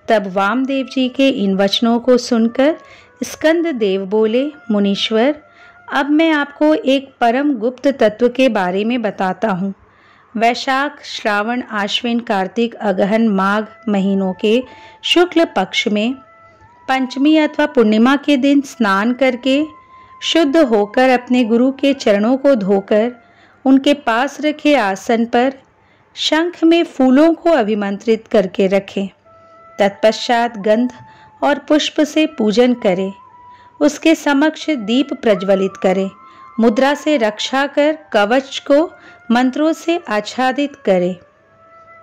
[SPEAKER 1] तब वामदेव जी के इन वचनों को सुनकर स्कंद देव बोले, मुनीश्वर, अब मैं आपको एक परम गुप्त तत्व के बारे में बताता हूँ। वैशाख, श्रावण, आश्विन, कार्तिक, अगहन, माघ महीनों के शुक्ल पक्ष में पंचमी अथवा पूर्णिमा के दिन स्नान करके शुद्ध होकर अपने गुरु के चरणों को धोकर उनके पास रखे आसन पर शंख में फूलों को अभिमंत्रित करके रखें। तत्पश्चात गंध और पुष्प से पूजन करें। उसके समक्ष दीप प्रज्वलित करें। मुद्रा से रक्षा कर कवच को मंत्रों से आच्छादित करें।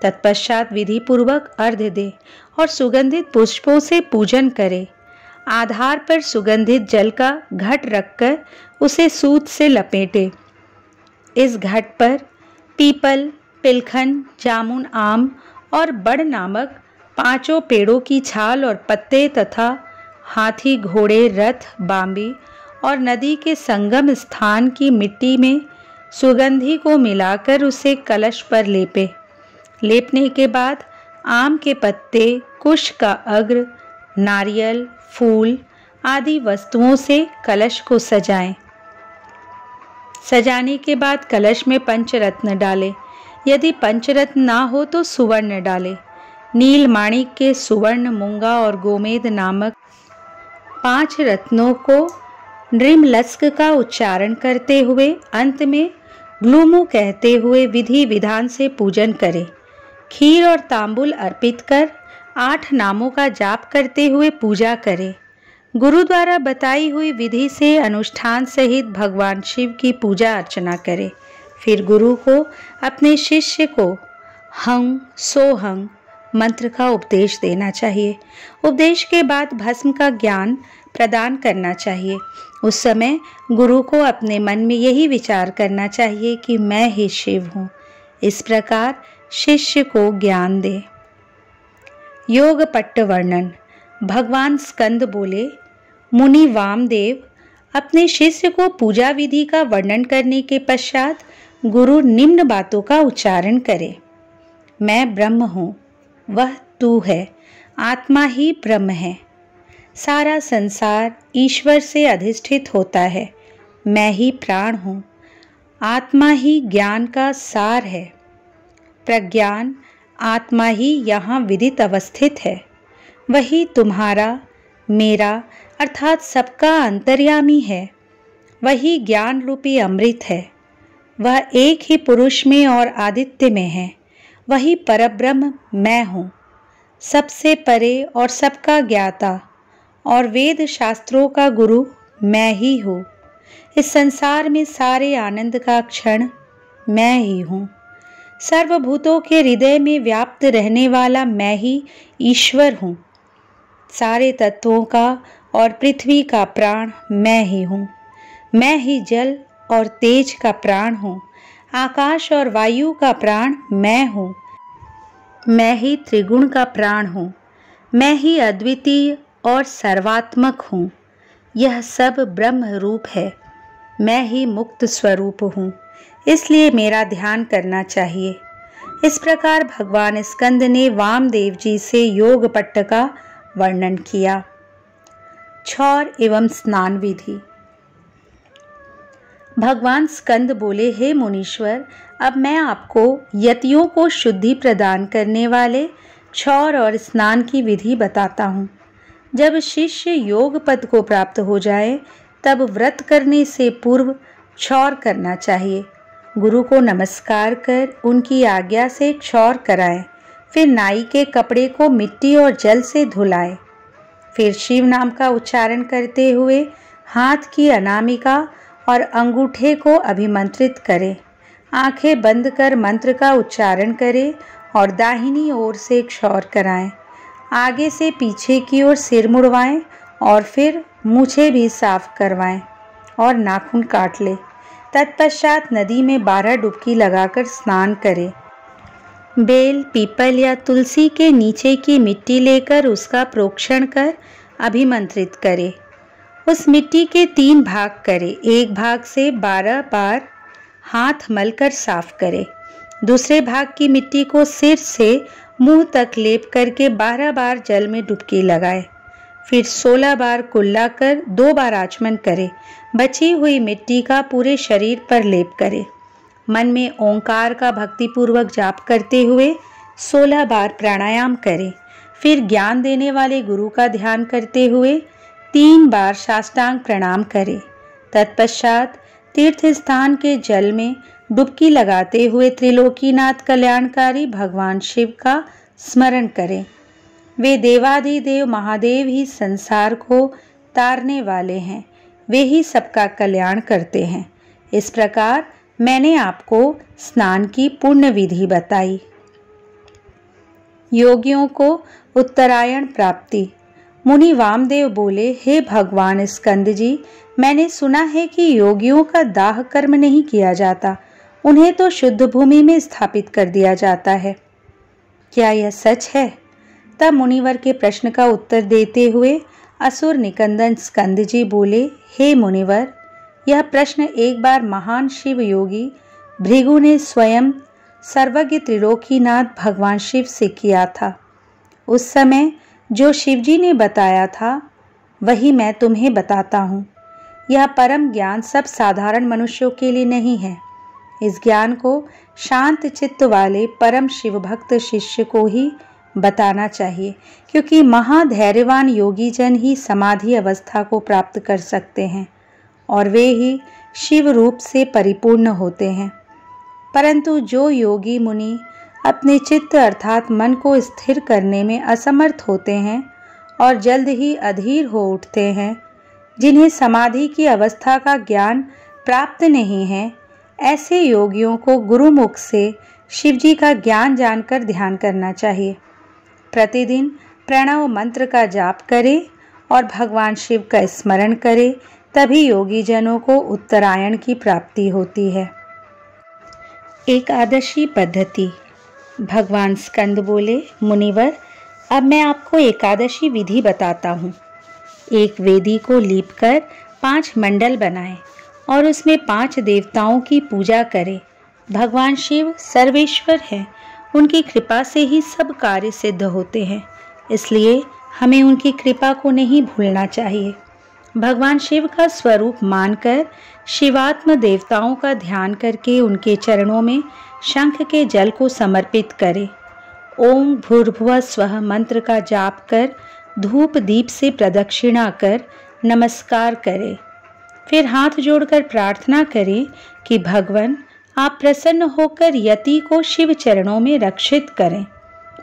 [SPEAKER 1] तत्पश्चात विधि पूर्वक अर्घ्य दे और सुगंधित पुष्पों से पूजन करें। आधार पर सुगंधित जल का घट रखकर उसे सूत से लपेटे। इस घट पर पीपल, पिलखन, जामुन, आम और बड़ नामक 5 पेड़ों की छाल और पत्ते तथा हाथी, घोड़े, रथ, बांबी और नदी के संगम स्थान की मिट्टी में सुगंधि को मिलाकर उसे कलश पर लेपे। लेपने के बाद आम के पत्ते, कुश का अग्र, नारियल, फूल आदि वस्तुओं से कलश को सजाएं। सजाने के बाद कलश में पंचरत्न डालें। यदि पंचरत्न ना हो तो सुवर्ण डालें। नील, माणिक के, सुवर्ण, मूंगा और गोमेद नामक 5 रत्नों को नृमलस्क का उच्चारण करते हुए अंत में ग्लूमु कहते हुए विधि विधान से पूजन करें। खीर और तांबुल अर्पित कर 8 नामों का जाप करते हुए पूजा करें। गुरु द्वारा बताई हुई विधि से अनुष्ठान सहित भगवान शिव की पूजा अर्चना करें। फिर गुरु को अपने शिष्य को हं सोहं मंत्र का उपदेश देना चाहिए। उपदेश के बाद भस्म का ज्ञान प्रदान करना चाहिए। उस समय गुरु को अपने मन में यही विचार करना चाहिए कि मैं ही शिव हूँ। इस प्रकार शिष्य को ज्ञान दे। योग पट्ट वर्णन। भगवान स्कंद बोले, मुनि वामदेव अपने शिष्य को पूजा विधि का वर्णन करने के पश्चात गुरु निम्न बातों का उच्चारण करे। मैं ब्रह्म हूँ, वह तू है, आत्मा ही ब्रह्म है। सारा संसार ईश्वर से अधिष्ठित होता है। मैं ही प्राण हूँ। आत्मा ही ज्ञान का सार है। प्रज्ञान आत्मा ही यहाँ विदित अवस्थित है। वही तुम्हारा, मेरा अर्थात सबका अंतर्यामी है। वही ज्ञान रूपी अमृत है। वह एक ही पुरुष में और आदित्य में है। वही परब्रह्म मैं हूँ, सबसे परे और सबका ज्ञाता और वेद शास्त्रों का गुरु मैं ही हूँ। इस संसार में सारे आनंद का क्षण मैं ही हूँ। सर्वभूतों के हृदय में व्याप्त रहने वाला मैं ही ईश्वर हूँ। सारे तत्वों का और पृथ्वी का प्राण मैं ही हूँ। मैं ही जल और तेज का प्राण हूँ। आकाश और वायु का प्राण मैं हूँ। मैं ही त्रिगुण का प्राण हूँ। मैं ही अद्वितीय और सर्वात्मक हूँ। यह सब ब्रह्म रूप है। मैं ही मुक्त स्वरूप हूँ, इसलिए मेरा ध्यान करना चाहिए। इस प्रकार भगवान स्कंद ने वामदेव जी से योग पट्ट का वर्णन किया। क्षौर एवं स्नान विधि। भगवान स्कंद बोले, हे मुनीश्वर, अब मैं आपको यतियों को शुद्धि प्रदान करने वाले क्षौर और स्नान की विधि बताता हूँ। जब शिष्य योग पद को प्राप्त हो जाए तब व्रत करने से पूर्व क्षौर करना चाहिए। गुरु को नमस्कार कर उनकी आज्ञा से क्षौर कराएं। फिर नाई के कपड़े को मिट्टी और जल से धुलाएं। फिर शिव नाम का उच्चारण करते हुए हाथ की अनामिका और अंगूठे को अभिमंत्रित करें। आंखें बंद कर मंत्र का उच्चारण करें और दाहिनी ओर से क्षौर कराएं। आगे से पीछे की ओर सिर मुड़वाएं और फिर मूछें भी साफ करवाएं और नाखून काट लें। तत्पश्चात नदी में 12 डुबकी लगाकर स्नान करें। बेल, पीपल या तुलसी के नीचे की मिट्टी लेकर उसका प्रोक्षण कर अभिमंत्रित करें। उस मिट्टी के 3 भाग करें। एक भाग से 12 बार हाथ मलकर साफ करें। दूसरे भाग की मिट्टी को सिर से मुंह तक लेप करके 12 बार जल में डुबकी लगाएं। फिर 16 बार कुल्ला कर 2 बार आचमन करें। बची हुई मिट्टी का पूरे शरीर पर लेप करें। मन में ओंकार का भक्तिपूर्वक जाप करते हुए 16 बार प्राणायाम करें। फिर ज्ञान देने वाले गुरु का ध्यान करते हुए 3 बार साष्टांग प्रणाम करें। तत्पश्चात तीर्थ स्थान के जल में डुबकी लगाते हुए त्रिलोकीनाथ कल्याणकारी भगवान शिव का स्मरण करें। वे देवाधिदेव महादेव ही संसार को तारने वाले हैं। वे ही सबका कल्याण करते हैं। इस प्रकार मैंने आपको स्नान की पूर्ण विधि बताई। योगियों को उत्तरायण प्राप्ति। मुनि वामदेव बोले, हे भगवान स्कंद जी, मैंने सुना है कि योगियों का दाह कर्म नहीं किया जाता, उन्हें तो शुद्ध भूमि में स्थापित कर दिया जाता है। क्या यह सच है? तब मुनिवर के प्रश्न का उत्तर देते हुए असुर निकंदन स्कंद जी बोले, हे मुनिवर, यह प्रश्न एक बार महान शिव योगी भृगु ने स्वयं सर्वज्ञ त्रिलोकीनाथ भगवान शिव से किया था। उस समय जो शिवजी ने बताया था वही मैं तुम्हें बताता हूँ। यह परम ज्ञान सब साधारण मनुष्यों के लिए नहीं है। इस ज्ञान को शांत चित्त वाले परम शिव भक्त शिष्य को ही बताना चाहिए, क्योंकि महाधैर्यवान योगी जन ही समाधि अवस्था को प्राप्त कर सकते हैं और वे ही शिव रूप से परिपूर्ण होते हैं। परंतु जो योगी मुनि अपने चित्त अर्थात मन को स्थिर करने में असमर्थ होते हैं और जल्द ही अधीर हो उठते हैं, जिन्हें समाधि की अवस्था का ज्ञान प्राप्त नहीं है, ऐसे योगियों को गुरुमुख से शिवजी का ज्ञान जानकर ध्यान करना चाहिए। प्रतिदिन प्रणव मंत्र का जाप करें और भगवान शिव का स्मरण करें, तभी योगी जनों को उत्तरायण की प्राप्ति होती है। एकादशी पद्धति। भगवान स्कंद बोले, मुनिवर, अब मैं आपको एकादशी विधि बताता हूँ। एक वेदी को लीपकर 5 मंडल बनाएं और उसमें 5 देवताओं की पूजा करें। भगवान शिव सर्वेश्वर हैं, उनकी कृपा से ही सब कार्य सिद्ध होते हैं, इसलिए हमें उनकी कृपा को नहीं भूलना चाहिए। भगवान शिव का स्वरूप मानकर शिवात्म देवताओं का ध्यान करके उनके चरणों में शंख के जल को समर्पित करें। ओम भूर्भुवः स्वः मंत्र का जाप कर धूप दीप से प्रदक्षिणा कर नमस्कार करें। फिर हाथ जोड़कर प्रार्थना करें कि भगवान आप प्रसन्न होकर यति को शिव चरणों में रक्षित करें।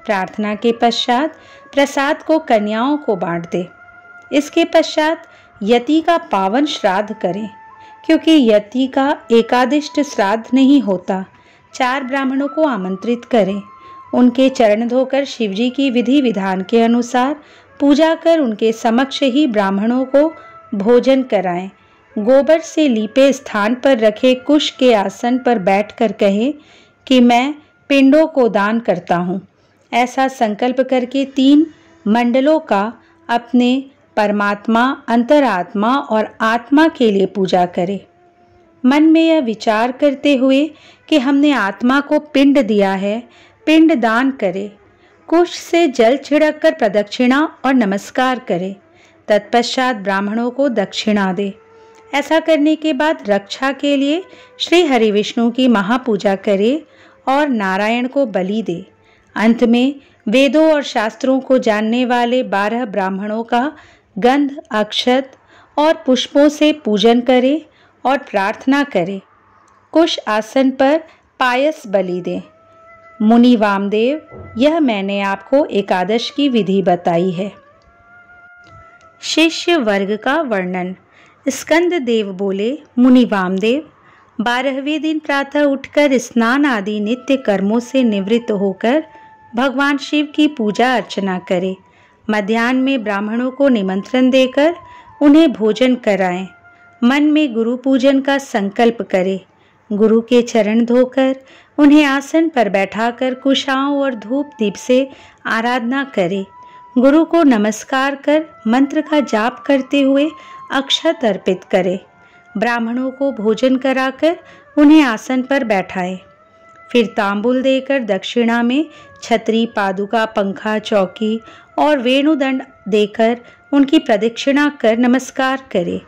[SPEAKER 1] प्रार्थना के पश्चात प्रसाद को कन्याओं को बांट दें। इसके पश्चात यति का पावन श्राद्ध करें, क्योंकि यति का एकादिष्ट श्राद्ध नहीं होता। 4 ब्राह्मणों को आमंत्रित करें, उनके चरण धोकर शिवजी की विधि विधान के अनुसार पूजा कर उनके समक्ष ही ब्राह्मणों को भोजन कराएं। गोबर से लीपे स्थान पर रखे कुश के आसन पर बैठकर कहें कि मैं पिंडों को दान करता हूँ। ऐसा संकल्प करके 3 मंडलों का अपने परमात्मा, अंतरात्मा और आत्मा के लिए पूजा करें। मन में यह विचार करते हुए कि हमने आत्मा को पिंड दिया है, पिंड दान करें। कुश से जल छिड़क कर प्रदक्षिणा और नमस्कार करें। तत्पश्चात ब्राह्मणों को दक्षिणा दे। ऐसा करने के बाद रक्षा के लिए श्री हरि विष्णु की महापूजा करे और नारायण को बलि दे। अंत में वेदों और शास्त्रों को जानने वाले 12 ब्राह्मणों का गंध, अक्षत और पुष्पों से पूजन करे और प्रार्थना करे। कुश आसन पर पायस बलि दे। मुनि वामदेव, यह मैंने आपको एकादश की विधि बताई है। शिष्य वर्ग का वर्णन। स्कंद देव बोले, मुनि वामदेव, 12वें दिन प्रातः उठकर स्नान आदि नित्य कर्मों से निवृत्त होकर भगवान शिव की पूजा अर्चना करें। मध्याह्न में ब्राह्मणों को निमंत्रण देकर उन्हें भोजन कराएं। मन में गुरु पूजन का संकल्प करें। गुरु के चरण धोकर उन्हें आसन पर बैठाकर कुशाओं और धूप दीप से आराधना करें। गुरु को नमस्कार कर मंत्र का जाप करते हुए अक्षत अर्पित करें। ब्राह्मणों को भोजन कराकर उन्हें आसन पर बैठाएं। फिर तांबुल देकर दक्षिणा में छतरी, पादुका, पंखा, चौकी और वेणुदंड देकर उनकी प्रदक्षिणा कर नमस्कार करें।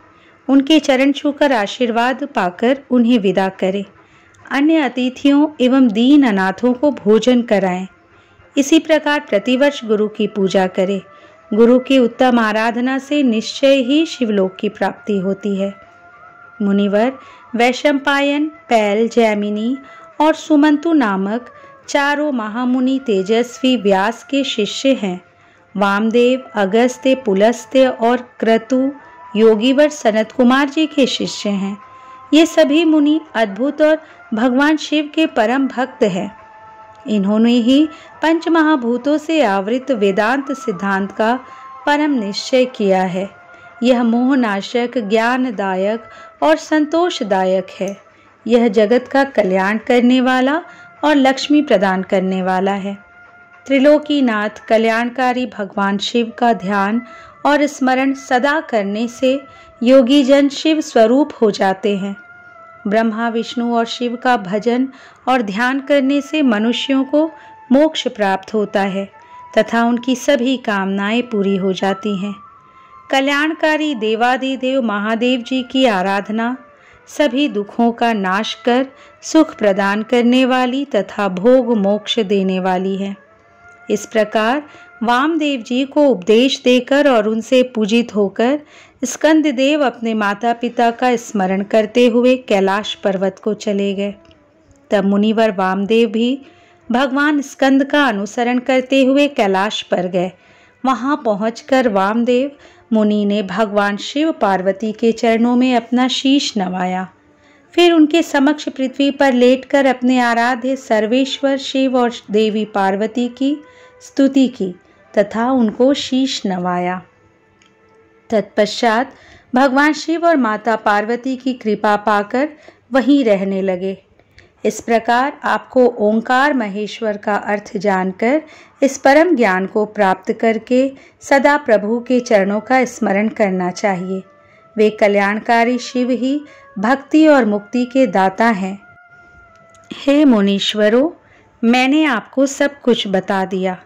[SPEAKER 1] उनके चरण छूकर आशीर्वाद पाकर उन्हें विदा करें। अन्य अतिथियों एवं दीन अनाथों को भोजन कराएं। इसी प्रकार प्रतिवर्ष गुरु की पूजा करें। गुरु की उत्तम आराधना से निश्चय ही शिवलोक की प्राप्ति होती है। मुनिवर, वैशंपायन, पैल, जैमिनी और सुमंतु नामक 4 महामुनि तेजस्वी व्यास के शिष्य हैं। वामदेव, अगस्त्य, पुलस्त्य और क्रतु योगीवर सनत कुमार जी के शिष्य हैं। ये सभी मुनि अद्भुत और भगवान शिव के परम भक्त हैं। इन्होंने ही 5 महाभूतों से आवृत वेदांत सिद्धांत का परम निश्चय किया है। यह मोहनाशक, ज्ञानदायक और संतोषदायक है। यह जगत का कल्याण करने वाला और लक्ष्मी प्रदान करने वाला है। त्रिलोकीनाथ कल्याणकारी भगवान शिव का ध्यान और स्मरण सदा करने से योगी जन शिव स्वरूप हो जाते हैं। ब्रह्मा, विष्णु और शिव का भजन और ध्यान करने से मनुष्यों को मोक्ष प्राप्त होता है तथा उनकी सभी कामनाएं पूरी हो जाती हैं। कल्याणकारी देवादिदेव महादेव जी की आराधना सभी दुखों का नाश कर सुख प्रदान करने वाली तथा भोग मोक्ष देने वाली है। इस प्रकार वामदेव जी को उपदेश देकर और उनसे पूजित होकर स्कंददेव अपने माता पिता का स्मरण करते हुए कैलाश पर्वत को चले गए। तब मुनिवर वामदेव भी भगवान स्कंद का अनुसरण करते हुए कैलाश पर गए। वहां पहुंचकर वामदेव मुनि ने भगवान शिव पार्वती के चरणों में अपना शीश नवाया। फिर उनके समक्ष पृथ्वी पर लेटकर अपने आराध्य सर्वेश्वर शिव और देवी पार्वती की स्तुति की तथा उनको शीश नवाया। तत्पश्चात भगवान शिव और माता पार्वती की कृपा पाकर वहीं रहने लगे। इस प्रकार आपको ओंकार महेश्वर का अर्थ जानकर इस परम ज्ञान को प्राप्त करके सदा प्रभु के चरणों का स्मरण करना चाहिए। वे कल्याणकारी शिव ही भक्ति और मुक्ति के दाता हैं। हे मुनीश्वरों, मैंने आपको सब कुछ बता दिया।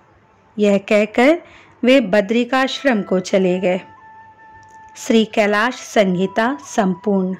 [SPEAKER 1] यह कहकर वे बद्रिकाश्रम को चले गए। श्री कैलाश संहिता संपूर्ण।